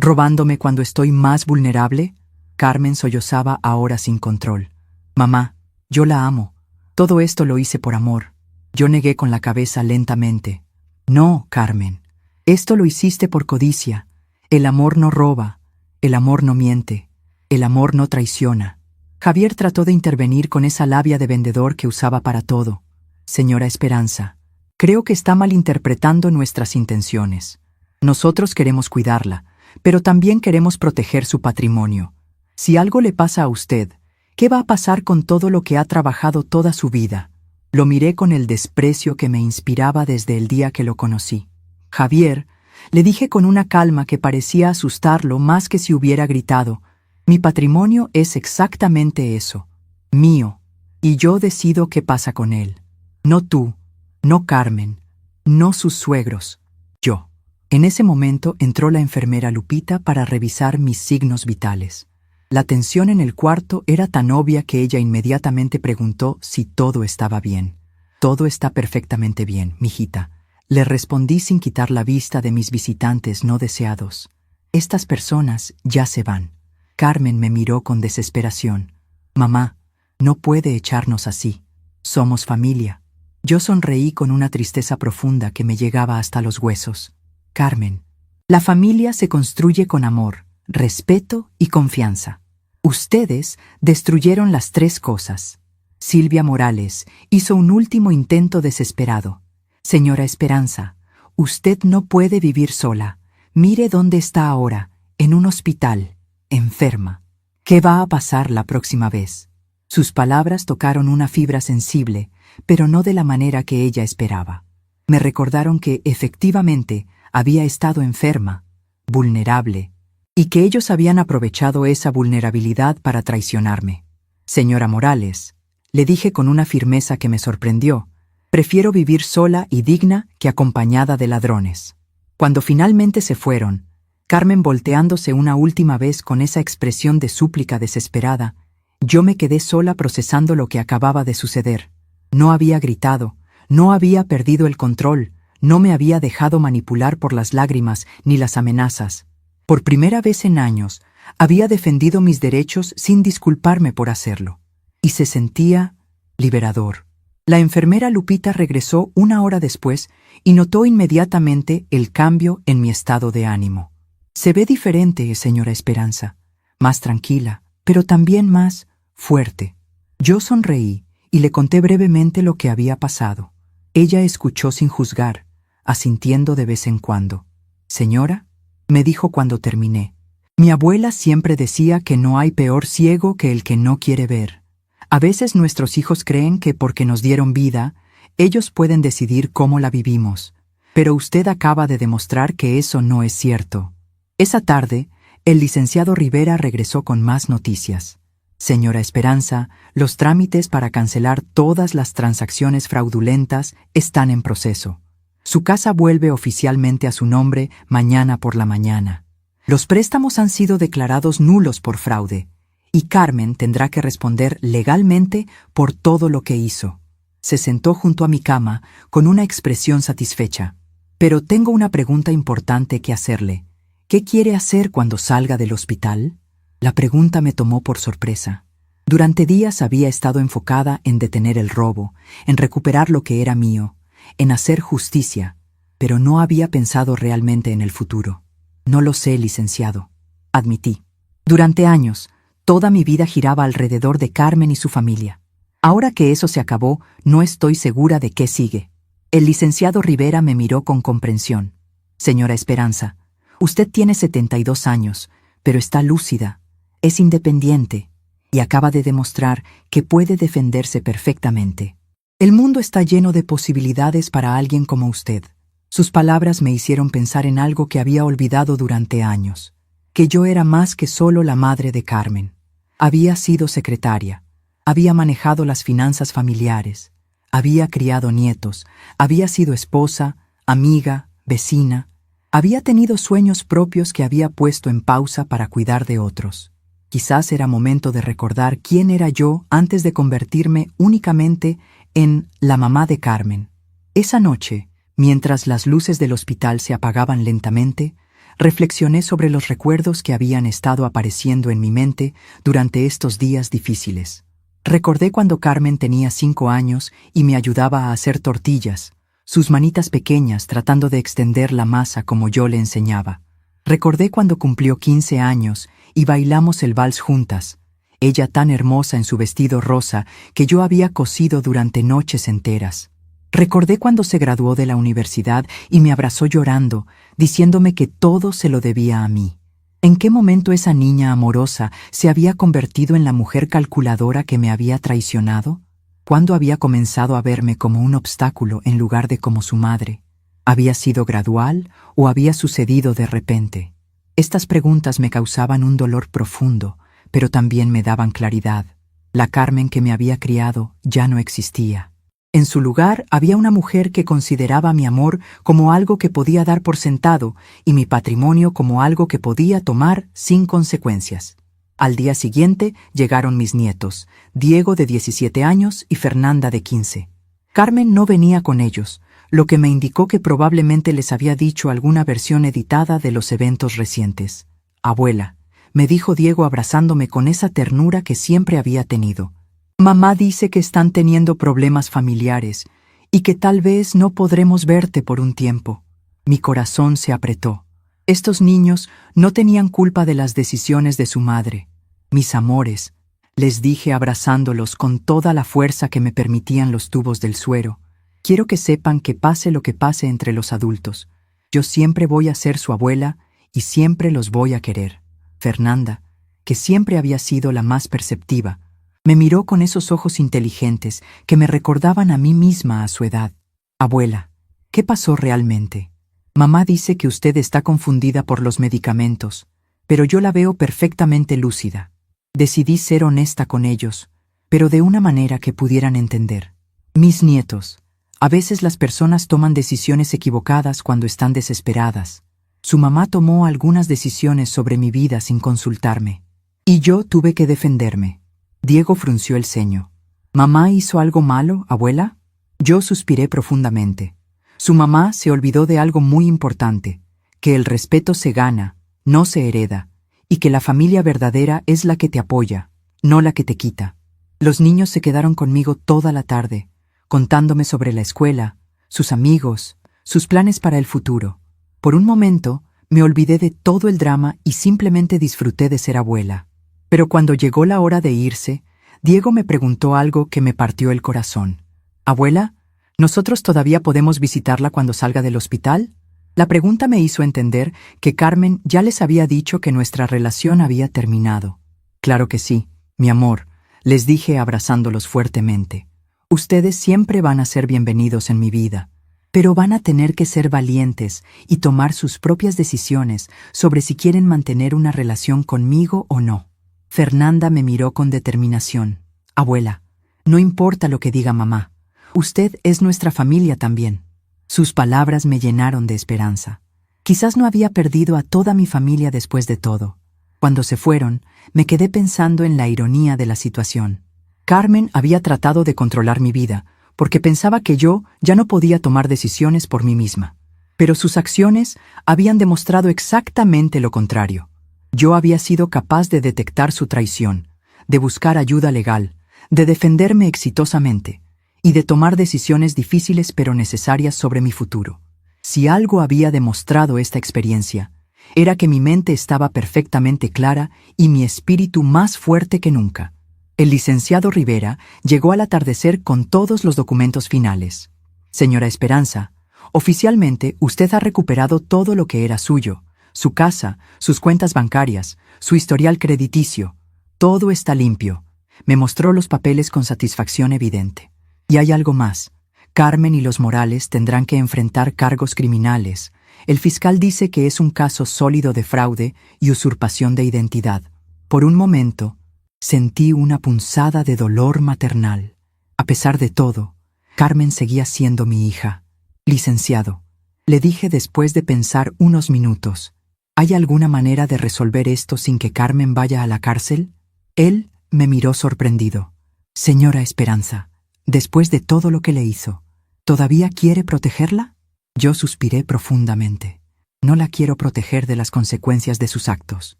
S1: ¿Robándome cuando estoy más vulnerable?» Carmen sollozaba ahora sin control. «Mamá, yo la amo. Todo esto lo hice por amor». Yo negué con la cabeza lentamente. «No, Carmen. Esto lo hiciste por codicia. El amor no roba. El amor no miente. El amor no traiciona». Javier trató de intervenir con esa labia de vendedor que usaba para todo. Señora Esperanza, creo que está malinterpretando nuestras intenciones. Nosotros queremos cuidarla, pero también queremos proteger su patrimonio. Si algo le pasa a usted, ¿qué va a pasar con todo lo que ha trabajado toda su vida? Lo miré con el desprecio que me inspiraba desde el día que lo conocí. Javier, le dije con una calma que parecía asustarlo más que si hubiera gritado, mi patrimonio es exactamente eso, mío, y yo decido qué pasa con él. No tú, no Carmen, no sus suegros, yo. En ese momento entró la enfermera Lupita para revisar mis signos vitales. La tensión en el cuarto era tan obvia que ella inmediatamente preguntó si todo estaba bien. Todo está perfectamente bien, mijita. Le respondí sin quitar la vista de mis visitantes no deseados. Estas personas ya se van. Carmen me miró con desesperación. Mamá, no puede echarnos así. Somos familia. Yo sonreí con una tristeza profunda que me llegaba hasta los huesos. Carmen, la familia se construye con amor, respeto y confianza. Ustedes destruyeron las tres cosas. Silvia Morales hizo un último intento desesperado. Señora Esperanza, usted no puede vivir sola. Mire dónde está ahora, en un hospital, enferma. ¿Qué va a pasar la próxima vez? Sus palabras tocaron una fibra sensible, pero no de la manera que ella esperaba. Me recordaron que, efectivamente, había estado enferma, vulnerable, y que ellos habían aprovechado esa vulnerabilidad para traicionarme. Señora Morales, le dije con una firmeza que me sorprendió, prefiero vivir sola y digna que acompañada de ladrones. Cuando finalmente se fueron, Carmen volteándose una última vez con esa expresión de súplica desesperada, yo me quedé sola procesando lo que acababa de suceder. No había gritado, no había perdido el control, no me había dejado manipular por las lágrimas ni las amenazas. Por primera vez en años, había defendido mis derechos sin disculparme por hacerlo. Y se sentía liberador. La enfermera Lupita regresó una hora después y notó inmediatamente el cambio en mi estado de ánimo. Se ve diferente, señora Esperanza, más tranquila, pero también más fuerte. Yo sonreí y le conté brevemente lo que había pasado. Ella escuchó sin juzgar, asintiendo de vez en cuando. Señora, me dijo cuando terminé, mi abuela siempre decía que no hay peor ciego que el que no quiere ver. A veces nuestros hijos creen que porque nos dieron vida, ellos pueden decidir cómo la vivimos, pero usted acaba de demostrar que eso no es cierto. Esa tarde, el licenciado Rivera regresó con más noticias. Señora Esperanza, los trámites para cancelar todas las transacciones fraudulentas están en proceso. Su casa vuelve oficialmente a su nombre mañana por la mañana. Los préstamos han sido declarados nulos por fraude, y Carmen tendrá que responder legalmente por todo lo que hizo. Se sentó junto a mi cama con una expresión satisfecha. Pero tengo una pregunta importante que hacerle. ¿Qué quiere hacer cuando salga del hospital? La pregunta me tomó por sorpresa. Durante días había estado enfocada en detener el robo, en recuperar lo que era mío, en hacer justicia, pero no había pensado realmente en el futuro. No lo sé, licenciado, admití. Durante años, toda mi vida giraba alrededor de Carmen y su familia. Ahora que eso se acabó, no estoy segura de qué sigue. El licenciado Rivera me miró con comprensión. Señora Esperanza, usted tiene 72 años, pero está lúcida, es independiente y acaba de demostrar que puede defenderse perfectamente. El mundo está lleno de posibilidades para alguien como usted. Sus palabras me hicieron pensar en algo que había olvidado durante años, que yo era más que solo la madre de Carmen. Había sido secretaria, había manejado las finanzas familiares, había criado nietos, había sido esposa, amiga, vecina, había tenido sueños propios que había puesto en pausa para cuidar de otros. Quizás era momento de recordar quién era yo antes de convertirme únicamente en la mamá de Carmen. Esa noche, mientras las luces del hospital se apagaban lentamente, reflexioné sobre los recuerdos que habían estado apareciendo en mi mente durante estos días difíciles. Recordé cuando Carmen tenía 5 años y me ayudaba a hacer tortillas, sus manitas pequeñas tratando de extender la masa como yo le enseñaba. Recordé cuando cumplió 15 años y bailamos el vals juntas, ella tan hermosa en su vestido rosa que yo había cosido durante noches enteras. Recordé cuando se graduó de la universidad y me abrazó llorando, diciéndome que todo se lo debía a mí. ¿En qué momento esa niña amorosa se había convertido en la mujer calculadora que me había traicionado? ¿Cuándo había comenzado a verme como un obstáculo en lugar de como su madre? ¿Había sido gradual o había sucedido de repente? Estas preguntas me causaban un dolor profundo, pero también me daban claridad. La Carmen que me había criado ya no existía. En su lugar había una mujer que consideraba mi amor como algo que podía dar por sentado y mi patrimonio como algo que podía tomar sin consecuencias. Al día siguiente llegaron mis nietos, Diego de 17 años y Fernanda de 15. Carmen no venía con ellos, lo que me indicó que probablemente les había dicho alguna versión editada de los eventos recientes. «Abuela», me dijo Diego abrazándome con esa ternura que siempre había tenido. «Mamá dice que están teniendo problemas familiares y que tal vez no podremos verte por un tiempo». Mi corazón se apretó. Estos niños no tenían culpa de las decisiones de su madre. «Mis amores», les dije abrazándolos con toda la fuerza que me permitían los tubos del suero, «quiero que sepan que pase lo que pase entre los adultos, yo siempre voy a ser su abuela y siempre los voy a querer». Fernanda, que siempre había sido la más perceptiva, me miró con esos ojos inteligentes que me recordaban a mí misma a su edad. «Abuela, ¿qué pasó realmente? Mamá dice que usted está confundida por los medicamentos, pero yo la veo perfectamente lúcida. Decidí ser honesta con ellos, pero de una manera que pudieran entender. Mis nietos, a veces las personas toman decisiones equivocadas cuando están desesperadas. Su mamá tomó algunas decisiones sobre mi vida sin consultarme, y yo tuve que defenderme». Diego frunció el ceño. «¿Mamá hizo algo malo, abuela?» Yo suspiré profundamente. Su mamá se olvidó de algo muy importante, que el respeto se gana, no se hereda, y que la familia verdadera es la que te apoya, no la que te quita. Los niños se quedaron conmigo toda la tarde, contándome sobre la escuela, sus amigos, sus planes para el futuro. Por un momento, me olvidé de todo el drama y simplemente disfruté de ser abuela. Pero cuando llegó la hora de irse, Diego me preguntó algo que me partió el corazón. «Abuela, ¿nosotros todavía podemos visitarla cuando salga del hospital?» La pregunta me hizo entender que Carmen ya les había dicho que nuestra relación había terminado. «Claro que sí, mi amor», les dije abrazándolos fuertemente. «Ustedes siempre van a ser bienvenidos en mi vida, pero van a tener que ser valientes y tomar sus propias decisiones sobre si quieren mantener una relación conmigo o no». Fernanda me miró con determinación. «Abuela, no importa lo que diga mamá. Usted es nuestra familia también». Sus palabras me llenaron de esperanza. Quizás no había perdido a toda mi familia después de todo. Cuando se fueron, me quedé pensando en la ironía de la situación. Carmen había tratado de controlar mi vida, porque pensaba que yo ya no podía tomar decisiones por mí misma. Pero sus acciones habían demostrado exactamente lo contrario. Yo había sido capaz de detectar su traición, de buscar ayuda legal, de defenderme exitosamente y de tomar decisiones difíciles pero necesarias sobre mi futuro. Si algo había demostrado esta experiencia, era que mi mente estaba perfectamente clara y mi espíritu más fuerte que nunca. El licenciado Rivera llegó al atardecer con todos los documentos finales. «Señora Esperanza, oficialmente usted ha recuperado todo lo que era suyo. Su casa, sus cuentas bancarias, su historial crediticio. Todo está limpio». Me mostró los papeles con satisfacción evidente. «Y hay algo más. Carmen y los Morales tendrán que enfrentar cargos criminales. El fiscal dice que es un caso sólido de fraude y usurpación de identidad». Por un momento, sentí una punzada de dolor maternal. A pesar de todo, Carmen seguía siendo mi hija. «Licenciado», le dije después de pensar unos minutos, «¿hay alguna manera de resolver esto sin que Carmen vaya a la cárcel?» Él me miró sorprendido. «Señora Esperanza, después de todo lo que le hizo, ¿todavía quiere protegerla?» Yo suspiré profundamente. No la quiero proteger de las consecuencias de sus actos,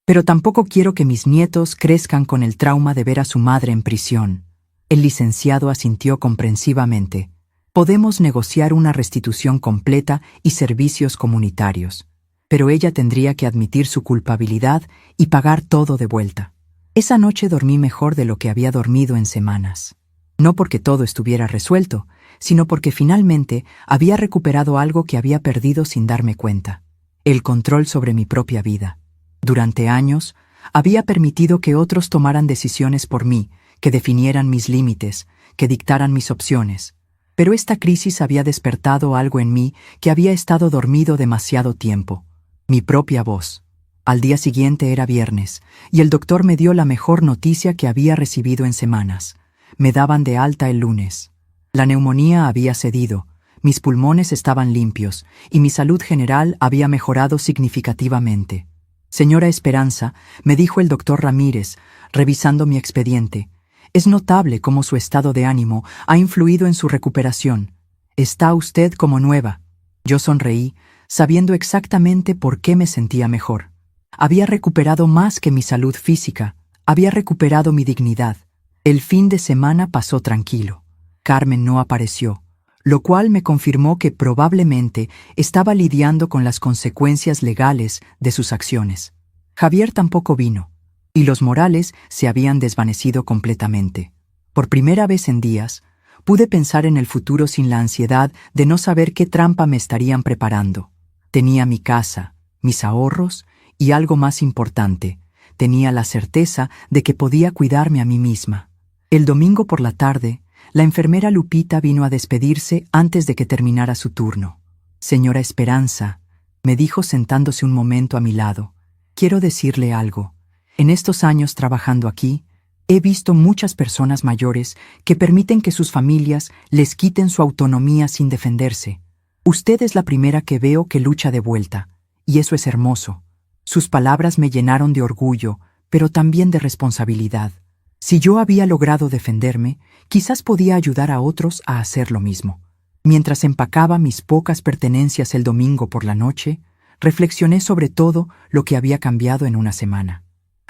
S1: pero tampoco quiero que mis nietos crezcan con el trauma de ver a su madre en prisión. El licenciado asintió comprensivamente. «Podemos negociar una restitución completa y servicios comunitarios, pero ella tendría que admitir su culpabilidad y pagar todo de vuelta». Esa noche dormí mejor de lo que había dormido en semanas. No porque todo estuviera resuelto, sino porque finalmente había recuperado algo que había perdido sin darme cuenta: el control sobre mi propia vida. Durante años, había permitido que otros tomaran decisiones por mí, que definieran mis límites, que dictaran mis opciones. Pero esta crisis había despertado algo en mí que había estado dormido demasiado tiempo: mi propia voz. Al día siguiente era viernes, y el doctor me dio la mejor noticia que había recibido en semanas. Me daban de alta el lunes. La neumonía había cedido, mis pulmones estaban limpios, y mi salud general había mejorado significativamente. Señora Esperanza, me dijo el doctor Ramírez, revisando mi expediente, es notable cómo su estado de ánimo ha influido en su recuperación. Está usted como nueva. Yo sonreí, sabiendo exactamente por qué me sentía mejor. Había recuperado más que mi salud física, había recuperado mi dignidad. El fin de semana pasó tranquilo. Carmen no apareció, lo cual me confirmó que probablemente estaba lidiando con las consecuencias legales de sus acciones. Javier tampoco vino, y los Morales se habían desvanecido completamente. Por primera vez en días, pude pensar en el futuro sin la ansiedad de no saber qué trampa me estarían preparando. Tenía mi casa, mis ahorros y, algo más importante, tenía la certeza de que podía cuidarme a mí misma. El domingo por la tarde, la enfermera Lupita vino a despedirse antes de que terminara su turno. Señora Esperanza, me dijo sentándose un momento a mi lado, quiero decirle algo. En estos años trabajando aquí, he visto muchas personas mayores que permiten que sus familias les quiten su autonomía sin defenderse. Usted es la primera que veo que lucha de vuelta, y eso es hermoso. Sus palabras me llenaron de orgullo, pero también de responsabilidad. Si yo había logrado defenderme, quizás podía ayudar a otros a hacer lo mismo. Mientras empacaba mis pocas pertenencias el domingo por la noche, reflexioné sobre todo lo que había cambiado en una semana.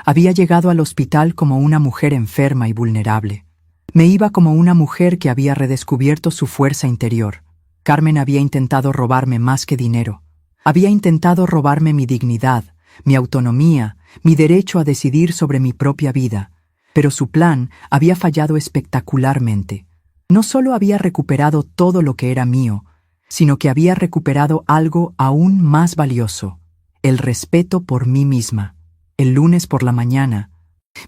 S1: Había llegado al hospital como una mujer enferma y vulnerable. Me iba como una mujer que había redescubierto su fuerza interior. Carmen había intentado robarme más que dinero. Había intentado robarme mi dignidad, mi autonomía, mi derecho a decidir sobre mi propia vida. Pero su plan había fallado espectacularmente. No solo había recuperado todo lo que era mío, sino que había recuperado algo aún más valioso: el respeto por mí misma. El lunes por la mañana,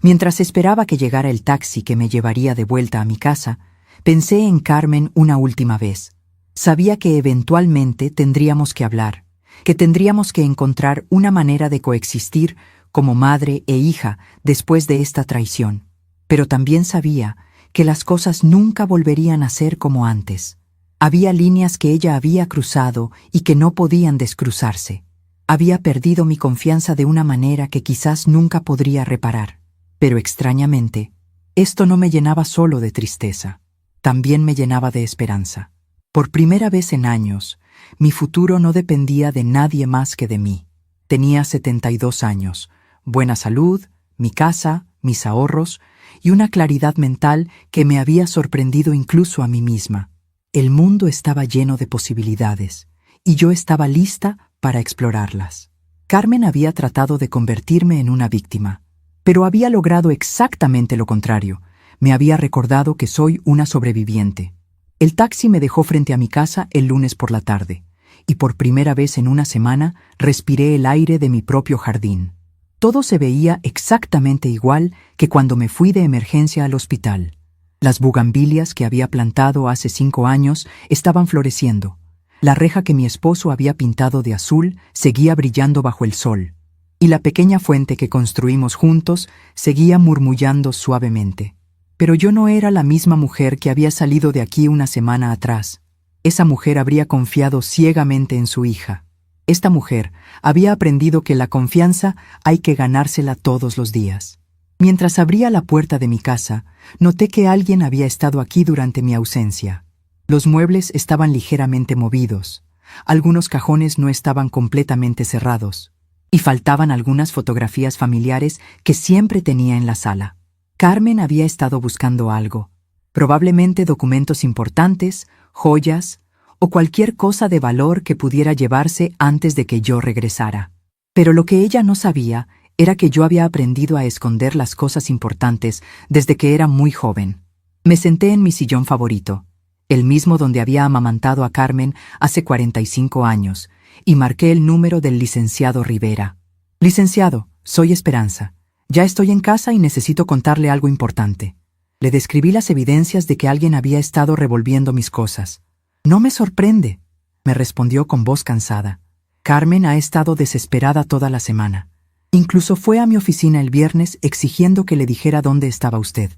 S1: mientras esperaba que llegara el taxi que me llevaría de vuelta a mi casa, pensé en Carmen una última vez. Sabía que eventualmente tendríamos que hablar, que tendríamos que encontrar una manera de coexistir como madre e hija después de esta traición. Pero también sabía que las cosas nunca volverían a ser como antes. Había líneas que ella había cruzado y que no podían descruzarse. Había perdido mi confianza de una manera que quizás nunca podría reparar. Pero extrañamente, esto no me llenaba solo de tristeza, también me llenaba de esperanza. Por primera vez en años, mi futuro no dependía de nadie más que de mí. Tenía 72 años, buena salud, mi casa, mis ahorros y una claridad mental que me había sorprendido incluso a mí misma. El mundo estaba lleno de posibilidades, y yo estaba lista para explorarlas. Carmen había tratado de convertirme en una víctima, pero había logrado exactamente lo contrario. Me había recordado que soy una sobreviviente. El taxi me dejó frente a mi casa el lunes por la tarde, y por primera vez en una semana respiré el aire de mi propio jardín. Todo se veía exactamente igual que cuando me fui de emergencia al hospital. Las bugambilias que había plantado hace 5 años estaban floreciendo. La reja que mi esposo había pintado de azul seguía brillando bajo el sol, y la pequeña fuente que construimos juntos seguía murmullando suavemente. Pero yo no era la misma mujer que había salido de aquí una semana atrás. Esa mujer habría confiado ciegamente en su hija. Esta mujer había aprendido que la confianza hay que ganársela todos los días. Mientras abría la puerta de mi casa, noté que alguien había estado aquí durante mi ausencia. Los muebles estaban ligeramente movidos, algunos cajones no estaban completamente cerrados, y faltaban algunas fotografías familiares que siempre tenía en la sala. Carmen había estado buscando algo, probablemente documentos importantes, joyas o cualquier cosa de valor que pudiera llevarse antes de que yo regresara. Pero lo que ella no sabía era que yo había aprendido a esconder las cosas importantes desde que era muy joven. Me senté en mi sillón favorito, el mismo donde había amamantado a Carmen hace 45 años, y marqué el número del licenciado Rivera. Licenciado, soy Esperanza. Ya estoy en casa y necesito contarle algo importante. Le describí las evidencias de que alguien había estado revolviendo mis cosas. No me sorprende, me respondió con voz cansada. Carmen ha estado desesperada toda la semana. Incluso fue a mi oficina el viernes exigiendo que le dijera dónde estaba usted.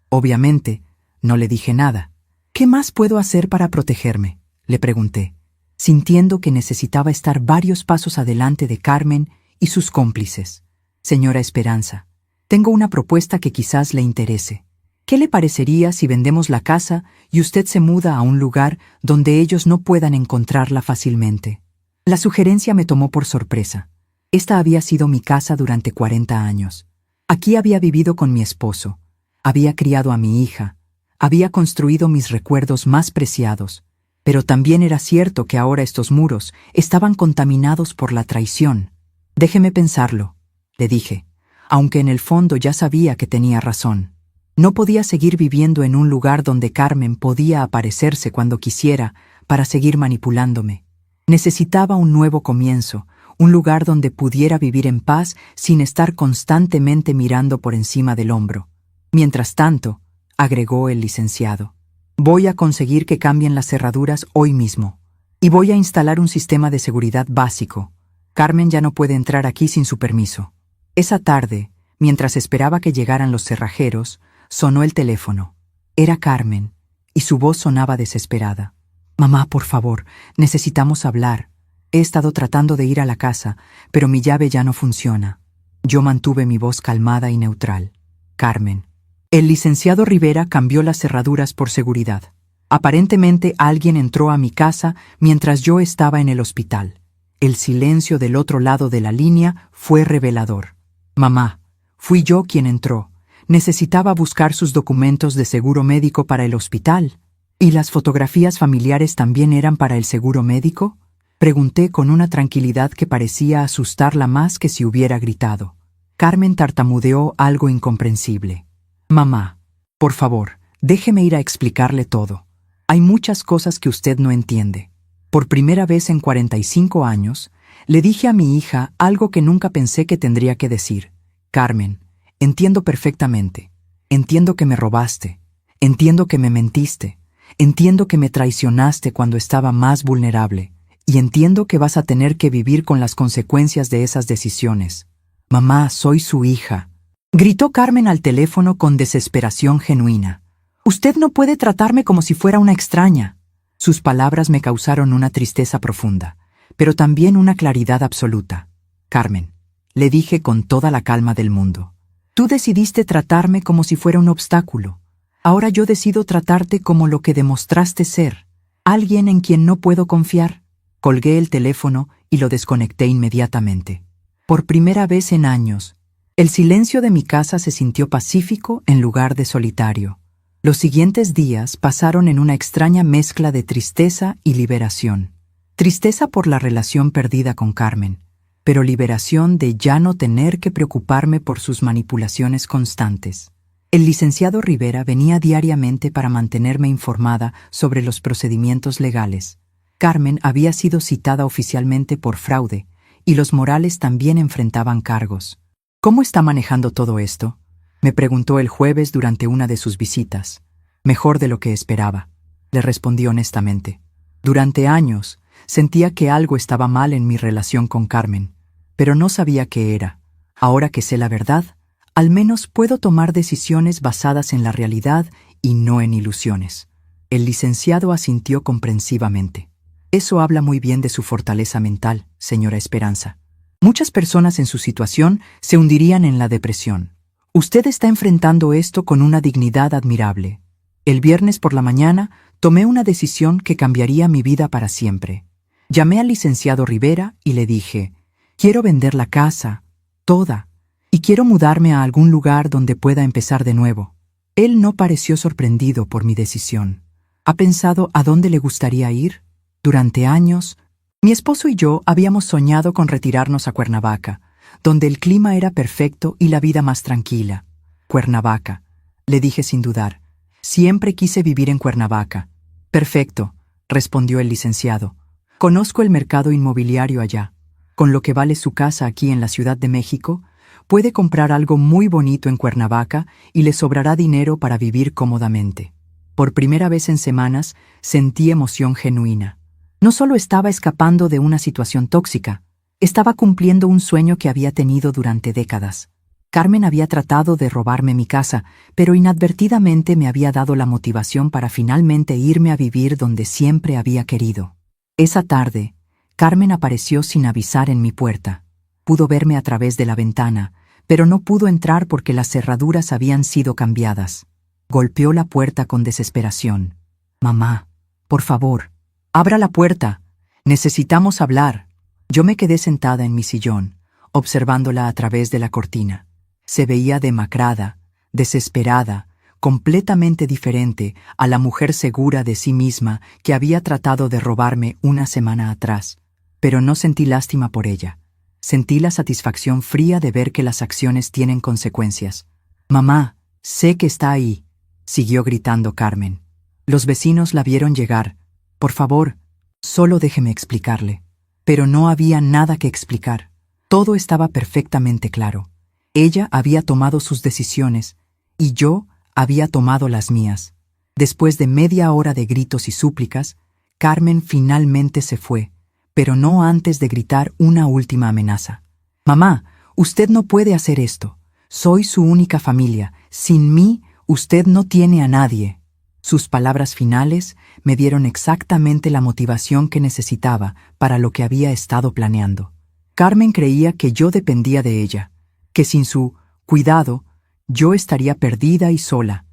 S1: Obviamente, no le dije nada. ¿Qué más puedo hacer para protegerme?, le pregunté, sintiendo que necesitaba estar varios pasos adelante de Carmen y sus cómplices. Señora Esperanza, tengo una propuesta que quizás le interese. ¿Qué le parecería si vendemos la casa y usted se muda a un lugar donde ellos no puedan encontrarla fácilmente? La sugerencia me tomó por sorpresa. Esta había sido mi casa durante 40 años. Aquí había vivido con mi esposo, había criado a mi hija, había construido mis recuerdos más preciados, pero también era cierto que ahora estos muros estaban contaminados por la traición. Déjeme pensarlo, le dije, aunque en el fondo ya sabía que tenía razón. No podía seguir viviendo en un lugar donde Carmen podía aparecerse cuando quisiera para seguir manipulándome. Necesitaba un nuevo comienzo, un lugar donde pudiera vivir en paz sin estar constantemente mirando por encima del hombro. Mientras tanto, agregó el licenciado, voy a conseguir que cambien las cerraduras hoy mismo. Y voy a instalar un sistema de seguridad básico. Carmen ya no puede entrar aquí sin su permiso. Esa tarde, mientras esperaba que llegaran los cerrajeros, sonó el teléfono. Era Carmen, y su voz sonaba desesperada. Mamá, por favor, necesitamos hablar. He estado tratando de ir a la casa, pero mi llave ya no funciona. Yo mantuve mi voz calmada y neutral. Carmen. El licenciado Rivera cambió las cerraduras por seguridad. Aparentemente alguien entró a mi casa mientras yo estaba en el hospital. El silencio del otro lado de la línea fue revelador. Mamá, fui yo quien entró. Necesitaba buscar sus documentos de seguro médico para el hospital. ¿Y las fotografías familiares también eran para el seguro médico?, pregunté con una tranquilidad que parecía asustarla más que si hubiera gritado. Carmen tartamudeó algo incomprensible. Mamá, por favor, déjeme ir a explicarle todo. Hay muchas cosas que usted no entiende. Por primera vez en 45 años, le dije a mi hija algo que nunca pensé que tendría que decir. Carmen, entiendo perfectamente. Entiendo que me robaste. Entiendo que me mentiste. Entiendo que me traicionaste cuando estaba más vulnerable. Y entiendo que vas a tener que vivir con las consecuencias de esas decisiones. Mamá, soy su hija. Gritó Carmen al teléfono con desesperación genuina. Usted no puede tratarme como si fuera una extraña. Sus palabras me causaron una tristeza profunda, pero también una claridad absoluta. Carmen, le dije con toda la calma del mundo. Tú decidiste tratarme como si fuera un obstáculo. Ahora yo decido tratarte como lo que demostraste ser, alguien en quien no puedo confiar. Colgué el teléfono y lo desconecté inmediatamente. Por primera vez en años, el silencio de mi casa se sintió pacífico en lugar de solitario. Los siguientes días pasaron en una extraña mezcla de tristeza y liberación. Tristeza por la relación perdida con Carmen, pero liberación de ya no tener que preocuparme por sus manipulaciones constantes. El licenciado Rivera venía diariamente para mantenerme informada sobre los procedimientos legales. Carmen había sido citada oficialmente por fraude, y los Morales también enfrentaban cargos. ¿Cómo está manejando todo esto?, me preguntó el jueves durante una de sus visitas. Mejor de lo que esperaba, le respondí honestamente. Durante años, sentía que algo estaba mal en mi relación con Carmen, pero no sabía qué era. Ahora que sé la verdad, al menos puedo tomar decisiones basadas en la realidad y no en ilusiones. El licenciado asintió comprensivamente. Eso habla muy bien de su fortaleza mental, señora Esperanza. Muchas personas en su situación se hundirían en la depresión. Usted está enfrentando esto con una dignidad admirable. El viernes por la mañana tomé una decisión que cambiaría mi vida para siempre. Llamé al licenciado Rivera y le dije, quiero vender la casa, toda, y quiero mudarme a algún lugar donde pueda empezar de nuevo. Él no pareció sorprendido por mi decisión. ¿Ha pensado a dónde le gustaría ir? Durante años, mi esposo y yo habíamos soñado con retirarnos a Cuernavaca, donde el clima era perfecto y la vida más tranquila. Cuernavaca, le dije sin dudar. Siempre quise vivir en Cuernavaca. Perfecto, respondió el licenciado. Conozco el mercado inmobiliario allá. Con lo que vale su casa aquí en la Ciudad de México, puede comprar algo muy bonito en Cuernavaca y le sobrará dinero para vivir cómodamente. Por primera vez en semanas, sentí emoción genuina. No solo estaba escapando de una situación tóxica, estaba cumpliendo un sueño que había tenido durante décadas. Carmen había tratado de robarme mi casa, pero inadvertidamente me había dado la motivación para finalmente irme a vivir donde siempre había querido. Esa tarde, Carmen apareció sin avisar en mi puerta. Pudo verme a través de la ventana, pero no pudo entrar porque las cerraduras habían sido cambiadas. Golpeó la puerta con desesperación. «Mamá, por favor, abra la puerta. Necesitamos hablar». Yo me quedé sentada en mi sillón, observándola a través de la cortina. Se veía demacrada, desesperada, completamente diferente a la mujer segura de sí misma que había tratado de robarme una semana atrás. Pero no sentí lástima por ella. Sentí la satisfacción fría de ver que las acciones tienen consecuencias. «Mamá, sé que está ahí», siguió gritando Carmen. «Los vecinos la vieron llegar. Por favor, solo déjeme explicarle». Pero no había nada que explicar. Todo estaba perfectamente claro. Ella había tomado sus decisiones y yo había tomado las mías. Después de media hora de gritos y súplicas, Carmen finalmente se fue, pero no antes de gritar una última amenaza. «Mamá, usted no puede hacer esto. Soy su única familia. Sin mí, usted no tiene a nadie». Sus palabras finales me dieron exactamente la motivación que necesitaba para lo que había estado planeando. Carmen creía que yo dependía de ella, que sin su cuidado yo estaría perdida y sola.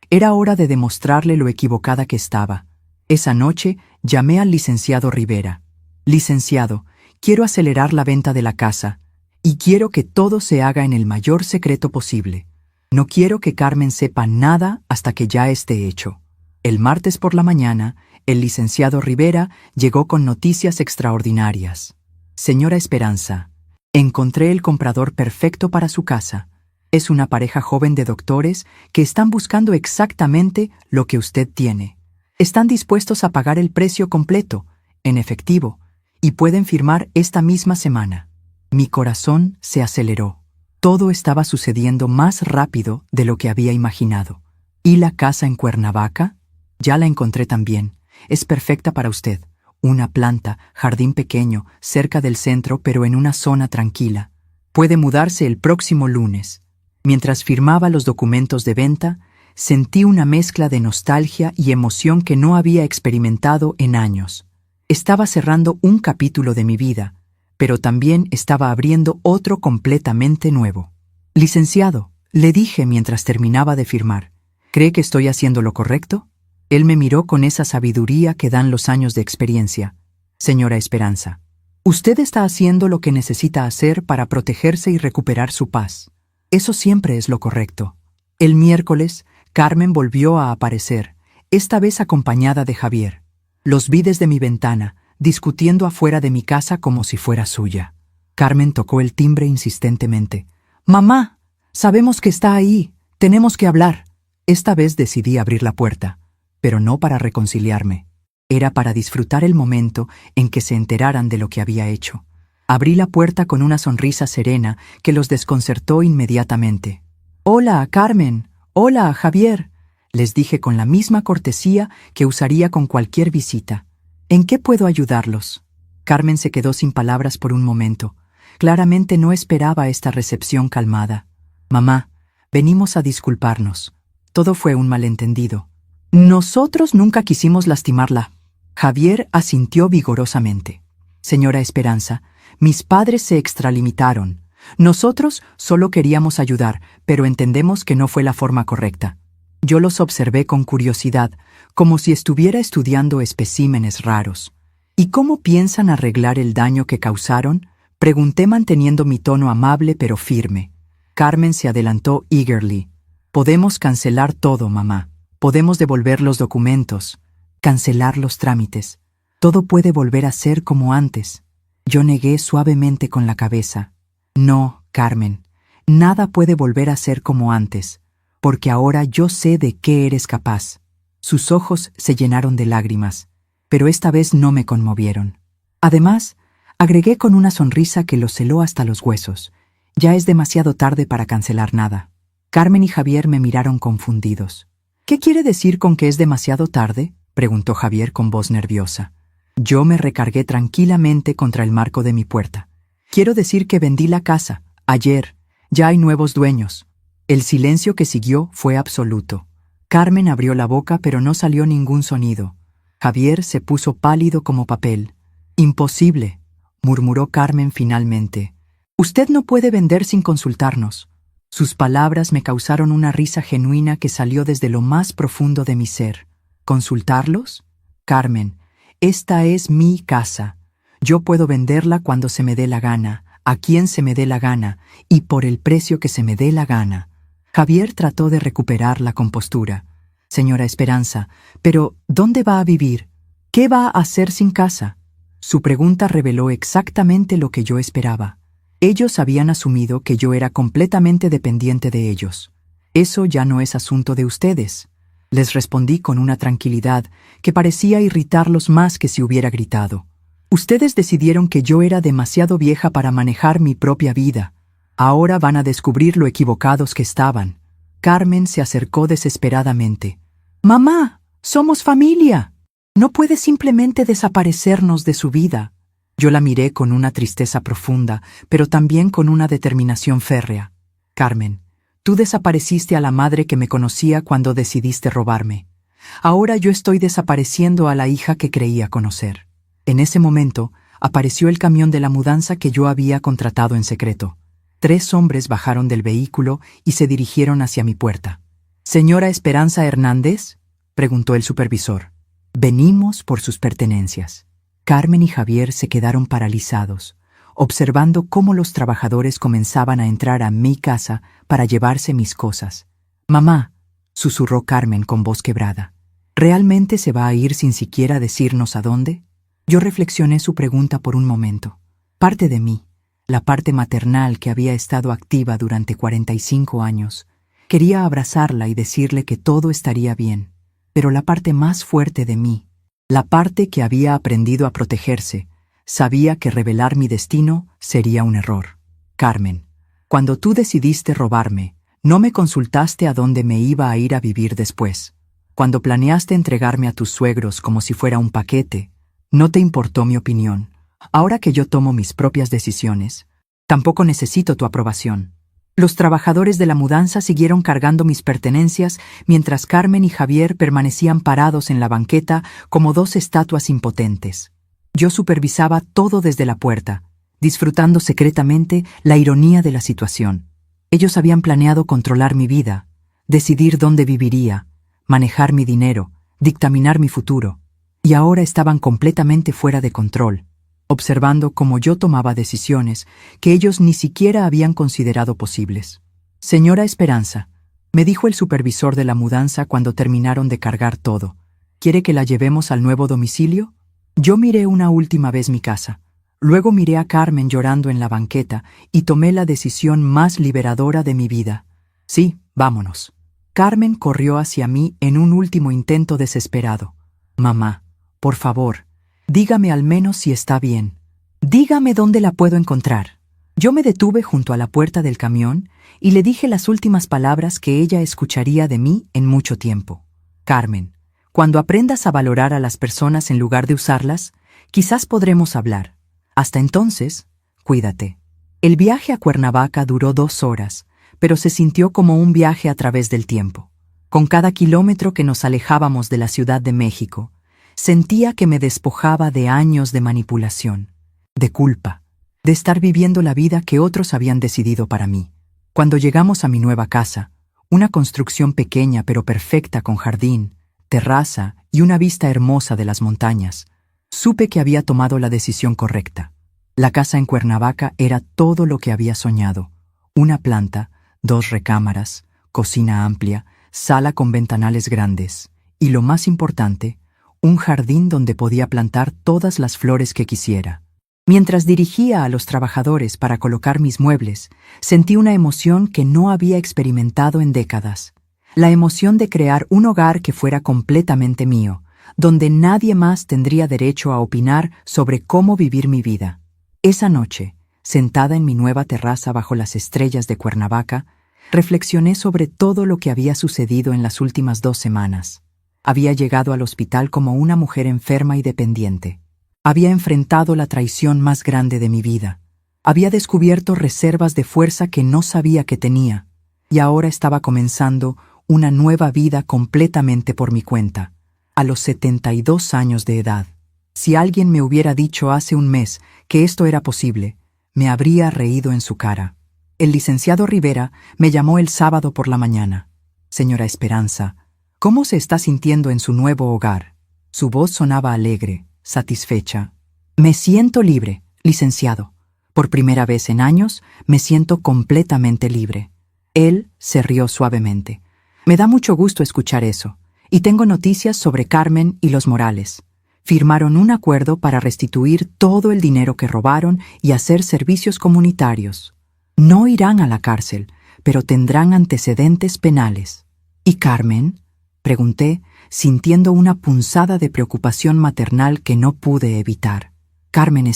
S1: Era hora de demostrarle lo equivocada que estaba. Esa noche llamé al licenciado Rivera. «Licenciado, quiero acelerar la venta de la casa y quiero que todo se haga en el mayor secreto posible. No quiero que Carmen sepa nada hasta que ya esté hecho». El martes por la mañana, el licenciado Rivera llegó con noticias extraordinarias. «Señora Esperanza, encontré el comprador perfecto para su casa. Es una pareja joven de doctores que están buscando exactamente lo que usted tiene. Están dispuestos a pagar el precio completo, en efectivo, y pueden firmar esta misma semana». Mi corazón se aceleró. Todo estaba sucediendo más rápido de lo que había imaginado. ¿Y la casa en Cuernavaca? Ya la encontré también. Es perfecta para usted. Una planta, jardín pequeño, cerca del centro pero en una zona tranquila. Puede mudarse el próximo lunes. Mientras firmaba los documentos de venta, sentí una mezcla de nostalgia y emoción que no había experimentado en años. Estaba cerrando un capítulo de mi vida, pero también estaba abriendo otro completamente nuevo. «Licenciado», le dije mientras terminaba de firmar, «¿cree que estoy haciendo lo correcto?». Él me miró con esa sabiduría que dan los años de experiencia. «Señora Esperanza, usted está haciendo lo que necesita hacer para protegerse y recuperar su paz. Eso siempre es lo correcto». El miércoles, Carmen volvió a aparecer, esta vez acompañada de Javier. Los vi desde mi ventana, discutiendo afuera de mi casa como si fuera suya. Carmen tocó el timbre insistentemente. «Mamá, sabemos que está ahí. Tenemos que hablar». Esta vez decidí abrir la puerta, pero no para reconciliarme. Era para disfrutar el momento en que se enteraran de lo que había hecho. Abrí la puerta con una sonrisa serena que los desconcertó inmediatamente. «Hola, Carmen. Hola, Javier», les dije con la misma cortesía que usaría con cualquier visita. «¿En qué puedo ayudarlos?». Carmen se quedó sin palabras por un momento. Claramente no esperaba esta recepción calmada. «Mamá, venimos a disculparnos. Todo fue un malentendido. Nosotros nunca quisimos lastimarla». Javier asintió vigorosamente. «Señora Esperanza, mis padres se extralimitaron. Nosotros solo queríamos ayudar, pero entendemos que no fue la forma correcta». Yo los observé con curiosidad, como si estuviera estudiando especímenes raros. «¿Y cómo piensan arreglar el daño que causaron?», pregunté manteniendo mi tono amable pero firme. Carmen se adelantó eagerly. «Podemos cancelar todo, mamá. Podemos devolver los documentos, cancelar los trámites. Todo puede volver a ser como antes». Yo negué suavemente con la cabeza. No, Carmen, nada puede volver a ser como antes, porque ahora yo sé de qué eres capaz. Sus ojos se llenaron de lágrimas, pero esta vez no me conmovieron. Además, agregué con una sonrisa que los celó hasta los huesos. Ya es demasiado tarde para cancelar nada. Carmen y Javier me miraron confundidos. ¿Qué quiere decir con que es demasiado tarde?, preguntó Javier con voz nerviosa. Yo me recargué tranquilamente contra el marco de mi puerta. Quiero decir que vendí la casa, ayer. Ya hay nuevos dueños. El silencio que siguió fue absoluto. Carmen abrió la boca, pero no salió ningún sonido. Javier se puso pálido como papel. Imposible, murmuró Carmen finalmente. Usted no puede vender sin consultarnos. Sus palabras me causaron una risa genuina que salió desde lo más profundo de mi ser. ¿Consultarlos? Carmen, esta es mi casa. Yo puedo venderla cuando se me dé la gana, a quien se me dé la gana, y por el precio que se me dé la gana. Javier trató de recuperar la compostura. Señora Esperanza, pero ¿dónde va a vivir? ¿Qué va a hacer sin casa? Su pregunta reveló exactamente lo que yo esperaba. Ellos habían asumido que yo era completamente dependiente de ellos. Eso ya no es asunto de ustedes. Les respondí con una tranquilidad que parecía irritarlos más que si hubiera gritado. Ustedes decidieron que yo era demasiado vieja para manejar mi propia vida. Ahora van a descubrir lo equivocados que estaban. Carmen se acercó desesperadamente. «Mamá, somos familia. No puede simplemente desaparecernos de su vida». Yo la miré con una tristeza profunda, pero también con una determinación férrea. «Carmen, tú desapareciste a la madre que me conocía cuando decidiste robarme. Ahora yo estoy desapareciendo a la hija que creía conocer». En ese momento, apareció el camión de la mudanza que yo había contratado en secreto. 3 hombres bajaron del vehículo y se dirigieron hacia mi puerta. «¿Señora Esperanza Hernández?», preguntó el supervisor. «Venimos por sus pertenencias». Carmen y Javier se quedaron paralizados, observando cómo los trabajadores comenzaban a entrar a mi casa para llevarse mis cosas. «Mamá», susurró Carmen con voz quebrada, ¿realmente se va a ir sin siquiera decirnos a dónde? Yo reflexioné su pregunta por un momento. Parte de mí, la parte maternal que había estado activa durante 45 años, quería abrazarla y decirle que todo estaría bien. Pero la parte más fuerte de mí, la parte que había aprendido a protegerse, sabía que revelar mi destino sería un error. «Carmen, cuando tú decidiste robarme, no me consultaste a dónde me iba a ir a vivir después. Cuando planeaste entregarme a tus suegros como si fuera un paquete, no te importó mi opinión. Ahora que yo tomo mis propias decisiones, tampoco necesito tu aprobación». Los trabajadores de la mudanza siguieron cargando mis pertenencias mientras Carmen y Javier permanecían parados en la banqueta como 2 estatuas impotentes. Yo supervisaba todo desde la puerta, disfrutando secretamente la ironía de la situación. Ellos habían planeado controlar mi vida, decidir dónde viviría, manejar mi dinero, dictaminar mi futuro, y ahora estaban completamente fuera de control, observando cómo yo tomaba decisiones que ellos ni siquiera habían considerado posibles. «Señora Esperanza», me dijo el supervisor de la mudanza cuando terminaron de cargar todo, ¿quiere que la llevemos al nuevo domicilio? Yo miré una última vez mi casa. Luego miré a Carmen llorando en la banqueta y tomé la decisión más liberadora de mi vida. «Sí, vámonos». Carmen corrió hacia mí en un último intento desesperado. «Mamá, por favor, dígame al menos si está bien. Dígame dónde la puedo encontrar». Yo me detuve junto a la puerta del camión y le dije las últimas palabras que ella escucharía de mí en mucho tiempo. «Carmen, cuando aprendas a valorar a las personas en lugar de usarlas, quizás podremos hablar. Hasta entonces, cuídate». El viaje a Cuernavaca duró 2 horas, pero se sintió como un viaje a través del tiempo. Con cada kilómetro que nos alejábamos de la Ciudad de México, sentía que me despojaba de años de manipulación, de culpa, de estar viviendo la vida que otros habían decidido para mí. Cuando llegamos a mi nueva casa, una construcción pequeña pero perfecta con jardín, terraza y una vista hermosa de las montañas, supe que había tomado la decisión correcta. La casa en Cuernavaca era todo lo que había soñado. Una planta, 2 recámaras, cocina amplia, sala con ventanales grandes y, lo más importante, un jardín donde podía plantar todas las flores que quisiera. Mientras dirigía a los trabajadores para colocar mis muebles, sentí una emoción que no había experimentado en décadas. La emoción de crear un hogar que fuera completamente mío, donde nadie más tendría derecho a opinar sobre cómo vivir mi vida. Esa noche, sentada en mi nueva terraza bajo las estrellas de Cuernavaca, reflexioné sobre todo lo que había sucedido en las últimas 2 semanas. Había llegado al hospital como una mujer enferma y dependiente. Había enfrentado la traición más grande de mi vida. Había descubierto reservas de fuerza que no sabía que tenía, y ahora estaba comenzando una nueva vida completamente por mi cuenta, a los 72 años de edad. Si alguien me hubiera dicho hace un mes que esto era posible, me habría reído en su cara. El licenciado Rivera me llamó el sábado por la mañana. Señora Esperanza, ¿cómo se está sintiendo en su nuevo hogar? Su voz sonaba alegre, satisfecha. Me siento libre, licenciado. Por primera vez en años, me siento completamente libre. Él se rió suavemente. Me da mucho gusto escuchar eso. Y tengo noticias sobre Carmen y los Morales. Firmaron un acuerdo para restituir todo el dinero que robaron y hacer servicios comunitarios. No irán a la cárcel, pero tendrán antecedentes penales. ¿Y Carmen?, pregunté, sintiendo una punzada de preocupación maternal que no pude evitar. Carmen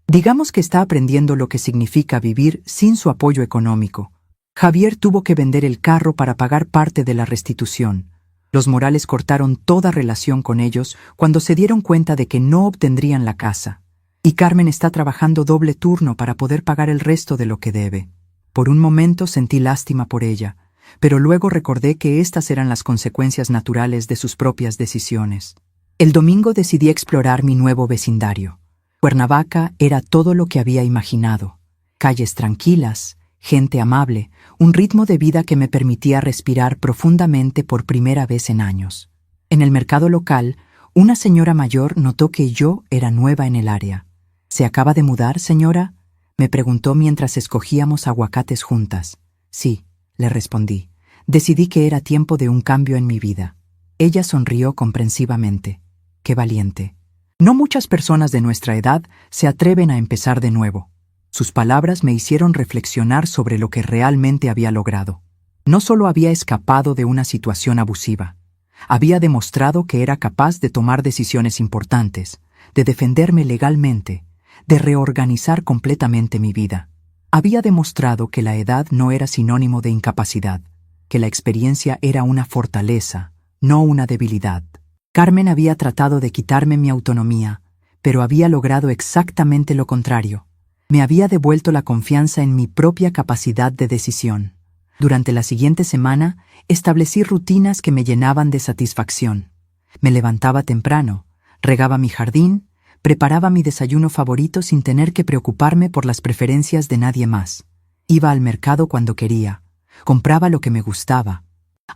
S1: digamos que está aprendiendo lo que significa vivir sin su apoyo económico. Javier tuvo que vender el carro para pagar parte de la restitución. Los Morales cortaron toda relación con ellos cuando se dieron cuenta de que no obtendrían la casa. Y Carmen está trabajando doble turno para poder pagar el resto de lo que debe. Por un momento sentí lástima por ella, pero luego recordé que estas eran las consecuencias naturales de sus propias decisiones. El domingo decidí explorar mi nuevo vecindario. Cuernavaca era todo lo que había imaginado. Calles tranquilas, gente amable, un ritmo de vida que me permitía respirar profundamente por primera vez en años. En el mercado local, una señora mayor notó que yo era nueva en el área. ¿Se acaba de mudar, señora?, me preguntó mientras escogíamos aguacates juntas. Sí, le respondí. Decidí que era tiempo de un cambio en mi vida. Ella sonrió comprensivamente. Qué valiente. No muchas personas de nuestra edad se atreven a empezar de nuevo. Sus palabras me hicieron reflexionar sobre lo que realmente había logrado. No solo había escapado de una situación abusiva, había demostrado que era capaz de tomar decisiones importantes, de defenderme legalmente, de reorganizar completamente mi vida. Había demostrado que la edad no era sinónimo de incapacidad, que la experiencia era una fortaleza, no una debilidad. Carmen había tratado de quitarme mi autonomía, pero había logrado exactamente lo contrario. Me había devuelto la confianza en mi propia capacidad de decisión. Durante la siguiente semana, establecí rutinas que me llenaban de satisfacción. Me levantaba temprano, regaba mi jardín, preparaba mi desayuno favorito sin tener que preocuparme por las preferencias de nadie más. Iba al mercado cuando quería, compraba lo que me gustaba.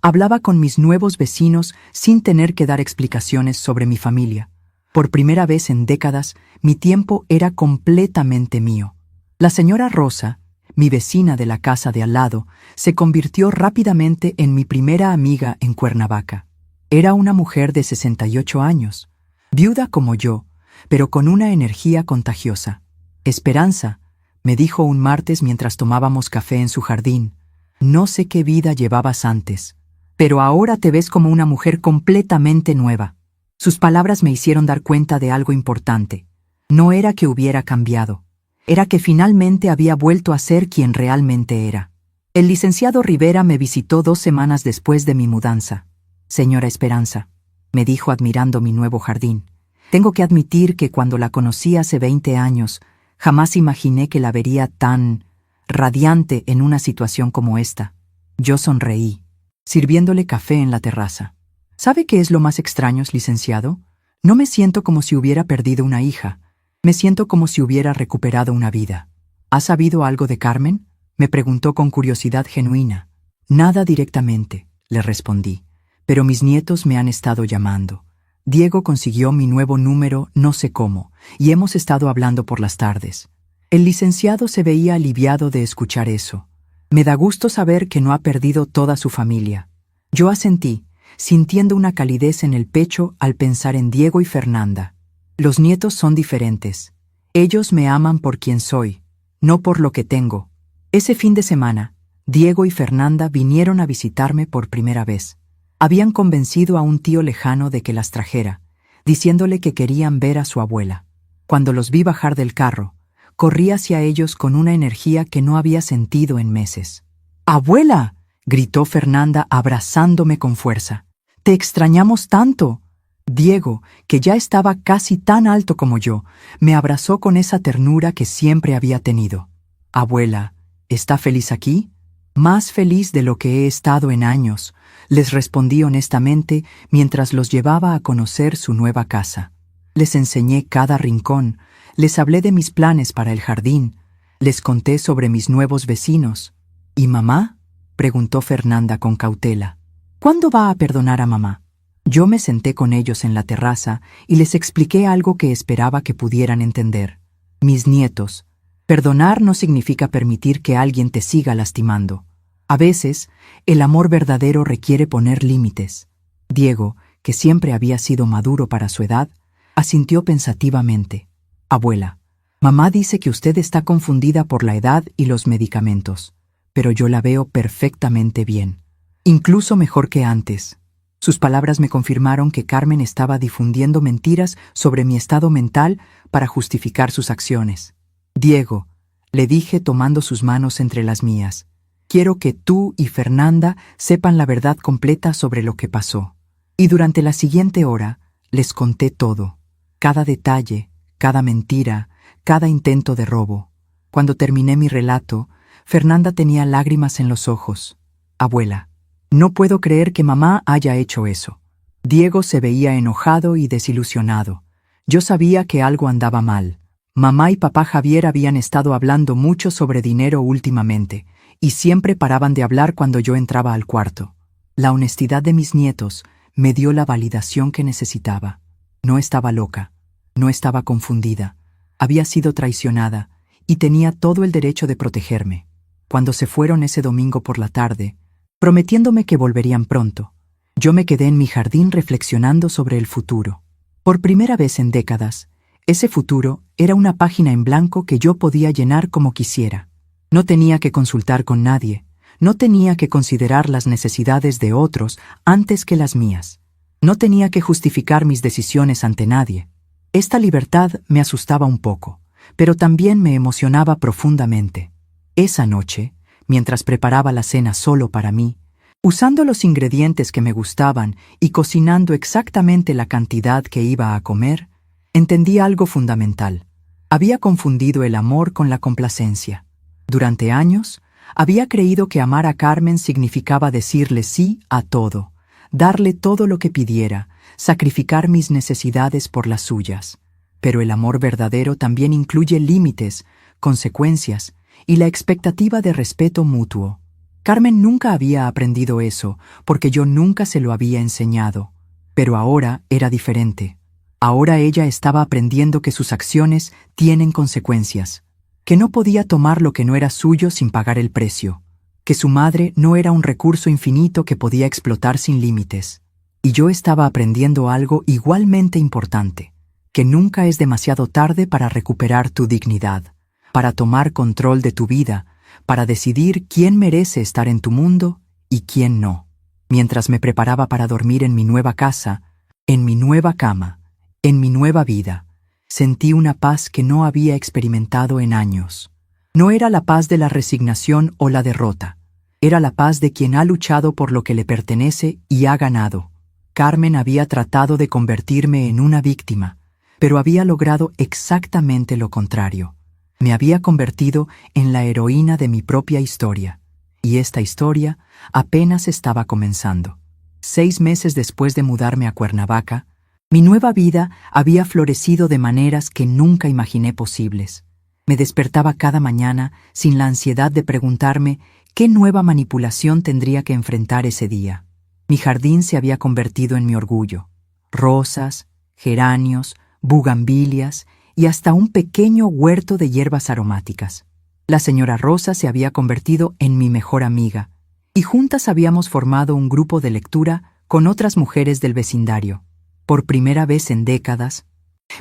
S1: Hablaba con mis nuevos vecinos sin tener que dar explicaciones sobre mi familia. Por primera vez en décadas, mi tiempo era completamente mío. La señora Rosa, mi vecina de la casa de al lado, se convirtió rápidamente en mi primera amiga en Cuernavaca. Era una mujer de 68 años, viuda como yo, pero con una energía contagiosa. Esperanza, me dijo un martes mientras tomábamos café en su jardín, no sé qué vida llevabas antes, pero ahora te ves como una mujer completamente nueva. Sus palabras me hicieron dar cuenta de algo importante. No era que hubiera cambiado, era que finalmente había vuelto a ser quien realmente era. El licenciado Rivera me visitó 2 semanas después de mi mudanza. Señora Esperanza, me dijo admirando mi nuevo jardín, tengo que admitir que cuando la conocí hace 20 años, jamás imaginé que la vería tan radiante en una situación como esta. Yo sonreí, sirviéndole café en la terraza. ¿Sabe qué es lo más extraño, licenciado? No me siento como si hubiera perdido una hija. Me siento como si hubiera recuperado una vida. ¿Ha sabido algo de Carmen?, me preguntó con curiosidad genuina. Nada directamente, le respondí, pero mis nietos me han estado llamando. Diego consiguió mi nuevo número no sé cómo, y hemos estado hablando por las tardes. El licenciado se veía aliviado de escuchar eso. Me da gusto saber que no ha perdido toda su familia. Yo asentí, sintiendo una calidez en el pecho al pensar en Diego y Fernanda. Los nietos son diferentes. Ellos me aman por quien soy, no por lo que tengo. Ese fin de semana, Diego y Fernanda vinieron a visitarme por primera vez. Habían convencido a un tío lejano de que las trajera, diciéndole que querían ver a su abuela. Cuando los vi bajar del carro, corrí hacia ellos con una energía que no había sentido en meses. ¡Abuela!, gritó Fernanda abrazándome con fuerza. ¡Te extrañamos tanto! Diego, que ya estaba casi tan alto como yo, me abrazó con esa ternura que siempre había tenido. «Abuela, ¿está feliz aquí?» «Más feliz de lo que he estado en años», les respondí honestamente mientras los llevaba a conocer su nueva casa. Les enseñé cada rincón, les hablé de mis planes para el jardín, les conté sobre mis nuevos vecinos. «¿Y mamá?», preguntó Fernanda con cautela. «¿Cuándo va a perdonar a mamá?» Yo me senté con ellos en la terraza y les expliqué algo que esperaba que pudieran entender. Mis nietos, perdonar no significa permitir que alguien te siga lastimando. A veces, el amor verdadero requiere poner límites. Diego, que siempre había sido maduro para su edad, asintió pensativamente. «Abuela, mamá dice que usted está confundida por la edad y los medicamentos, pero yo la veo perfectamente bien, incluso mejor que antes». Sus palabras me confirmaron que Carmen estaba difundiendo mentiras sobre mi estado mental para justificar sus acciones. «Diego», le dije tomando sus manos entre las mías, «quiero que tú y Fernanda sepan la verdad completa sobre lo que pasó». Y durante la siguiente hora les conté todo, cada detalle, cada mentira, cada intento de robo. Cuando terminé mi relato, Fernanda tenía lágrimas en los ojos. «Abuela, no puedo creer que mamá haya hecho eso». Diego se veía enojado y desilusionado. Yo sabía que algo andaba mal. Mamá y papá Javier habían estado hablando mucho sobre dinero últimamente, y siempre paraban de hablar cuando yo entraba al cuarto. La honestidad de mis nietos me dio la validación que necesitaba. No estaba loca, no estaba confundida, había sido traicionada y tenía todo el derecho de protegerme. Cuando se fueron ese domingo por la tarde, prometiéndome que volverían pronto, yo me quedé en mi jardín reflexionando sobre el futuro. Por primera vez en décadas, ese futuro era una página en blanco que yo podía llenar como quisiera. No tenía que consultar con nadie, no tenía que considerar las necesidades de otros antes que las mías. No tenía que justificar mis decisiones ante nadie. Esta libertad me asustaba un poco, pero también me emocionaba profundamente. Esa noche, mientras preparaba la cena solo para mí, usando los ingredientes que me gustaban y cocinando exactamente la cantidad que iba a comer, entendí algo fundamental. Había confundido el amor con la complacencia. Durante años, había creído que amar a Carmen significaba decirle sí a todo, darle todo lo que pidiera, sacrificar mis necesidades por las suyas. Pero el amor verdadero también incluye límites, consecuencias y la expectativa de respeto mutuo. Carmen nunca había aprendido eso, porque yo nunca se lo había enseñado. Pero ahora era diferente. Ahora ella estaba aprendiendo que sus acciones tienen consecuencias, que no podía tomar lo que no era suyo sin pagar el precio, que su madre no era un recurso infinito que podía explotar sin límites. Y yo estaba aprendiendo algo igualmente importante, que nunca es demasiado tarde para recuperar tu dignidad, para tomar control de tu vida, para decidir quién merece estar en tu mundo y quién no. Mientras me preparaba para dormir en mi nueva casa, en mi nueva cama, en mi nueva vida, sentí una paz que no había experimentado en años. No era la paz de la resignación o la derrota, era la paz de quien ha luchado por lo que le pertenece y ha ganado. Carmen había tratado de convertirme en una víctima, pero había logrado exactamente lo contrario. Me había convertido en la heroína de mi propia historia, y esta historia apenas estaba comenzando. 6 meses después de mudarme a Cuernavaca, mi nueva vida había florecido de maneras que nunca imaginé posibles. Me despertaba cada mañana sin la ansiedad de preguntarme qué nueva manipulación tendría que enfrentar ese día. Mi jardín se había convertido en mi orgullo. Rosas, geranios, bugambilias y hasta un pequeño huerto de hierbas aromáticas. La señora Rosa se había convertido en mi mejor amiga, y juntas habíamos formado un grupo de lectura con otras mujeres del vecindario. Por primera vez en décadas,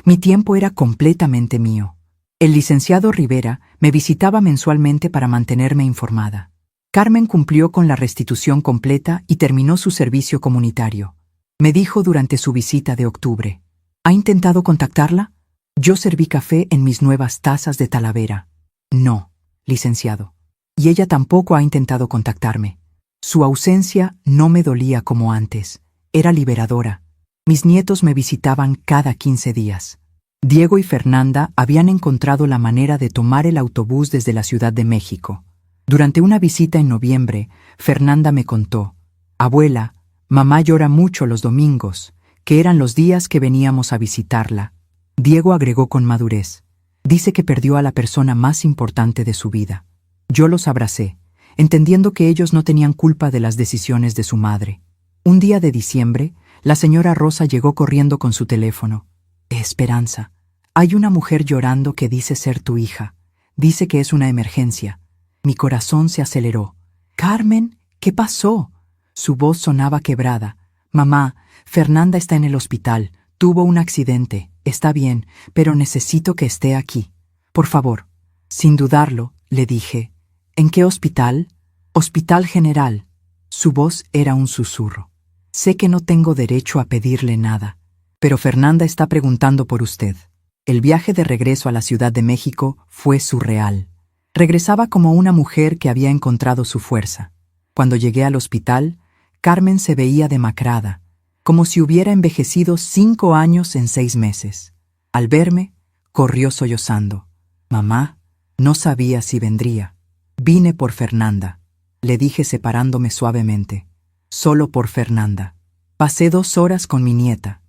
S1: mi tiempo era completamente mío. El licenciado Rivera me visitaba mensualmente para mantenerme informada. Carmen cumplió con la restitución completa y terminó su servicio comunitario. Me dijo durante su visita de octubre: ¿ha intentado contactarla? Yo serví café en mis nuevas tazas de Talavera. No, licenciado. Y ella tampoco ha intentado contactarme. Su ausencia no me dolía como antes. Era liberadora. Mis nietos me visitaban cada 15 días. Diego y Fernanda habían encontrado la manera de tomar el autobús desde la Ciudad de México. Durante una visita en noviembre, Fernanda me contó: abuela, mamá llora mucho los domingos, que eran los días que veníamos a visitarla. Diego agregó con madurez: dice que perdió a la persona más importante de su vida. Yo los abracé, entendiendo que ellos no tenían culpa de las decisiones de su madre. Un día de diciembre, la señora Rosa llegó corriendo con su teléfono. Esperanza, hay una mujer llorando que dice ser tu hija. Dice que es una emergencia. Mi corazón se aceleró. Carmen, ¿qué pasó? Su voz sonaba quebrada. Mamá, Fernanda está en el hospital. Tuvo un accidente. Está bien, pero necesito que esté aquí. Por favor. Sin dudarlo, le dije: ¿en qué hospital? Hospital General. Su voz era un susurro. Sé que no tengo derecho a pedirle nada, pero Fernanda está preguntando por usted. El viaje de regreso a la Ciudad de México fue surreal. Regresaba como una mujer que había encontrado su fuerza. Cuando llegué al hospital, Carmen se veía demacrada, como si hubiera envejecido 5 años en 6 meses. Al verme, corrió sollozando. Mamá, no sabía si vendría. Vine por Fernanda, le dije separándome suavemente. Solo por Fernanda. Pasé 2 horas con mi nieta,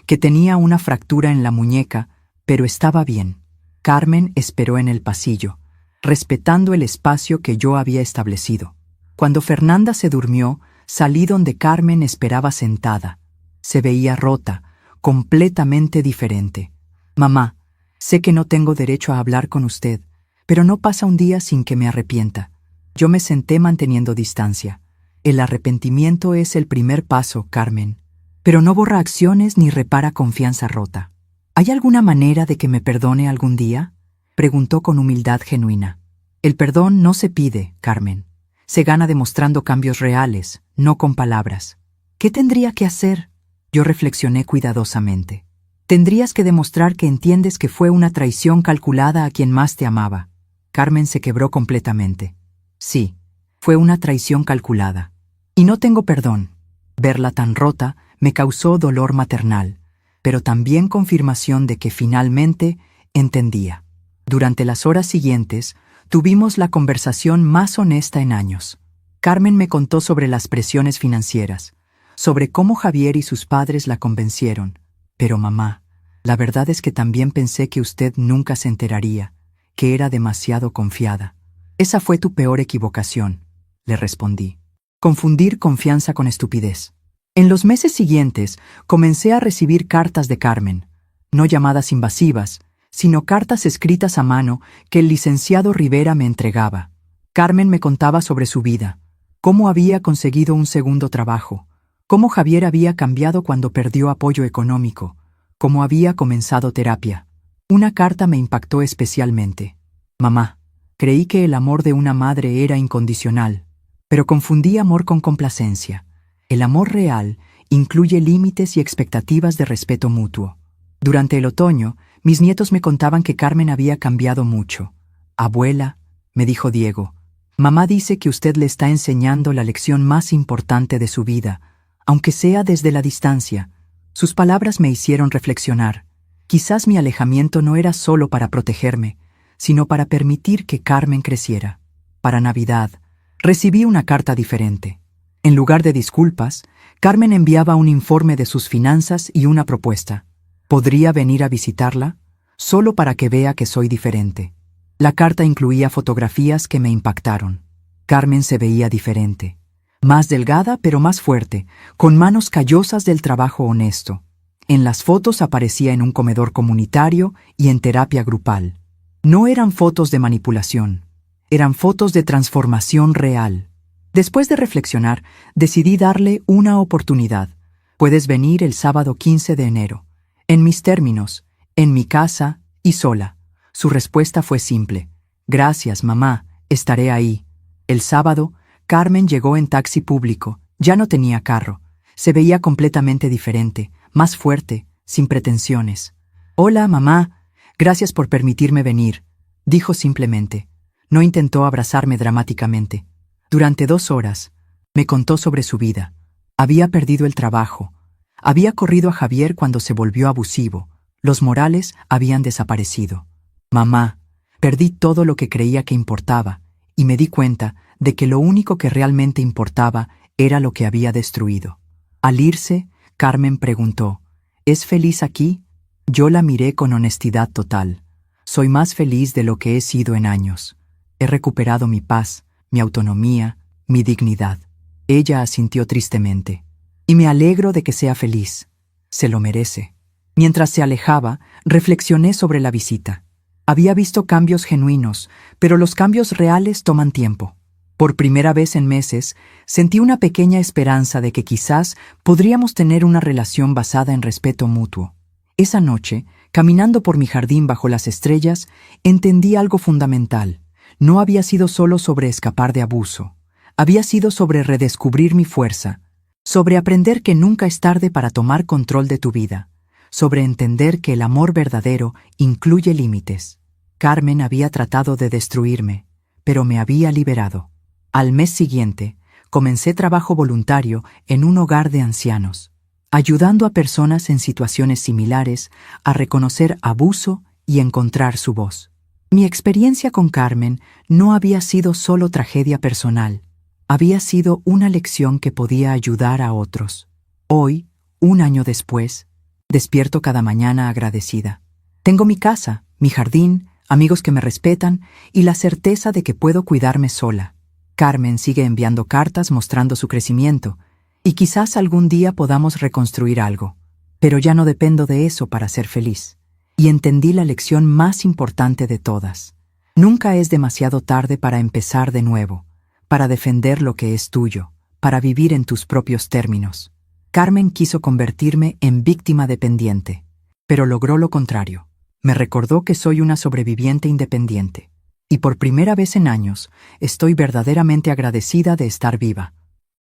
S1: que tenía una fractura en la muñeca, pero estaba bien. Carmen esperó en el pasillo, respetando el espacio que yo había establecido. Cuando Fernanda se durmió, salí donde Carmen esperaba sentada. Se veía rota, completamente diferente. Mamá, sé que no tengo derecho a hablar con usted, pero no pasa un día sin que me arrepienta. Yo me senté manteniendo distancia. El arrepentimiento es el primer paso, Carmen, pero no borra acciones ni repara confianza rota. ¿Hay alguna manera de que me perdone algún día?, preguntó con humildad genuina. El perdón no se pide, Carmen. Se gana demostrando cambios reales, no con palabras. ¿Qué tendría que hacer? Yo reflexioné cuidadosamente. Tendrías que demostrar que entiendes que fue una traición calculada a quien más te amaba. Carmen se quebró completamente. Sí, fue una traición calculada. Y no tengo perdón. Verla tan rota me causó dolor maternal, pero también confirmación de que finalmente entendía. Durante las horas siguientes, tuvimos la conversación más honesta en años. Carmen me contó sobre las presiones financieras, sobre cómo Javier y sus padres la convencieron. Pero mamá, la verdad es que también pensé que usted nunca se enteraría, que era demasiado confiada. Esa fue tu peor equivocación, le respondí. Confundir confianza con estupidez. En los meses siguientes, comencé a recibir cartas de Carmen, no llamadas invasivas, sino cartas escritas a mano que el licenciado Rivera me entregaba. Carmen me contaba sobre su vida, cómo había conseguido un segundo trabajo, cómo Javier había cambiado cuando perdió apoyo económico, cómo había comenzado terapia. Una carta me impactó especialmente. Mamá, creí que el amor de una madre era incondicional, pero confundí amor con complacencia. El amor real incluye límites y expectativas de respeto mutuo. Durante el otoño, mis nietos me contaban que Carmen había cambiado mucho. Abuela, me dijo Diego, mamá dice que usted le está enseñando la lección más importante de su vida, aunque sea desde la distancia. Sus palabras me hicieron reflexionar. Quizás mi alejamiento no era solo para protegerme, sino para permitir que Carmen creciera. Para Navidad, recibí una carta diferente. En lugar de disculpas, Carmen enviaba un informe de sus finanzas y una propuesta. ¿Podría venir a visitarla? Solo para que vea que soy diferente. La carta incluía fotografías que me impactaron. Carmen se veía diferente. Más delgada pero más fuerte, con manos callosas del trabajo honesto. En las fotos aparecía en un comedor comunitario y en terapia grupal. No eran fotos de manipulación, eran fotos de transformación real. Después de reflexionar, decidí darle una oportunidad. Puedes venir el sábado 15 de enero. En mis términos, en mi casa y sola. Su respuesta fue simple: «Gracias, mamá, estaré ahí». El sábado, Carmen llegó en taxi público. Ya no tenía carro. Se veía completamente diferente, más fuerte, sin pretensiones. «Hola, mamá. Gracias por permitirme venir», dijo simplemente. No intentó abrazarme dramáticamente. Durante 2 horas, me contó sobre su vida. Había perdido el trabajo. Había corrido a Javier cuando se volvió abusivo. Los Morales habían desaparecido. «Mamá, perdí todo lo que creía que importaba, y me di cuenta de que lo único que realmente importaba era lo que había destruido». Al irse, Carmen preguntó: «¿Es feliz aquí?». Yo la miré con honestidad total. «Soy más feliz de lo que he sido en años. He recuperado mi paz, mi autonomía, mi dignidad». Ella asintió tristemente. «Y me alegro de que sea feliz. Se lo merece». Mientras se alejaba, reflexioné sobre la visita. Había visto cambios genuinos, pero los cambios reales toman tiempo. Por primera vez en meses, sentí una pequeña esperanza de que quizás podríamos tener una relación basada en respeto mutuo. Esa noche, caminando por mi jardín bajo las estrellas, entendí algo fundamental. No había sido solo sobre escapar de abuso. Había sido sobre redescubrir mi fuerza, sobre aprender que nunca es tarde para tomar control de tu vida, sobre entender que el amor verdadero incluye límites. Carmen había tratado de destruirme, pero me había liberado. Al mes siguiente, comencé trabajo voluntario en un hogar de ancianos, ayudando a personas en situaciones similares a reconocer abuso y encontrar su voz. Mi experiencia con Carmen no había sido solo tragedia personal, había sido una lección que podía ayudar a otros. Hoy, 1 año después, despierto cada mañana agradecida. Tengo mi casa, mi jardín, amigos que me respetan y la certeza de que puedo cuidarme sola. Carmen sigue enviando cartas mostrando su crecimiento, y quizás algún día podamos reconstruir algo. Pero ya no dependo de eso para ser feliz. Y entendí la lección más importante de todas. Nunca es demasiado tarde para empezar de nuevo, para defender lo que es tuyo, para vivir en tus propios términos. Carmen quiso convertirme en víctima dependiente, pero logró lo contrario. Me recordó que soy una sobreviviente independiente. Y por primera vez en años, estoy verdaderamente agradecida de estar viva.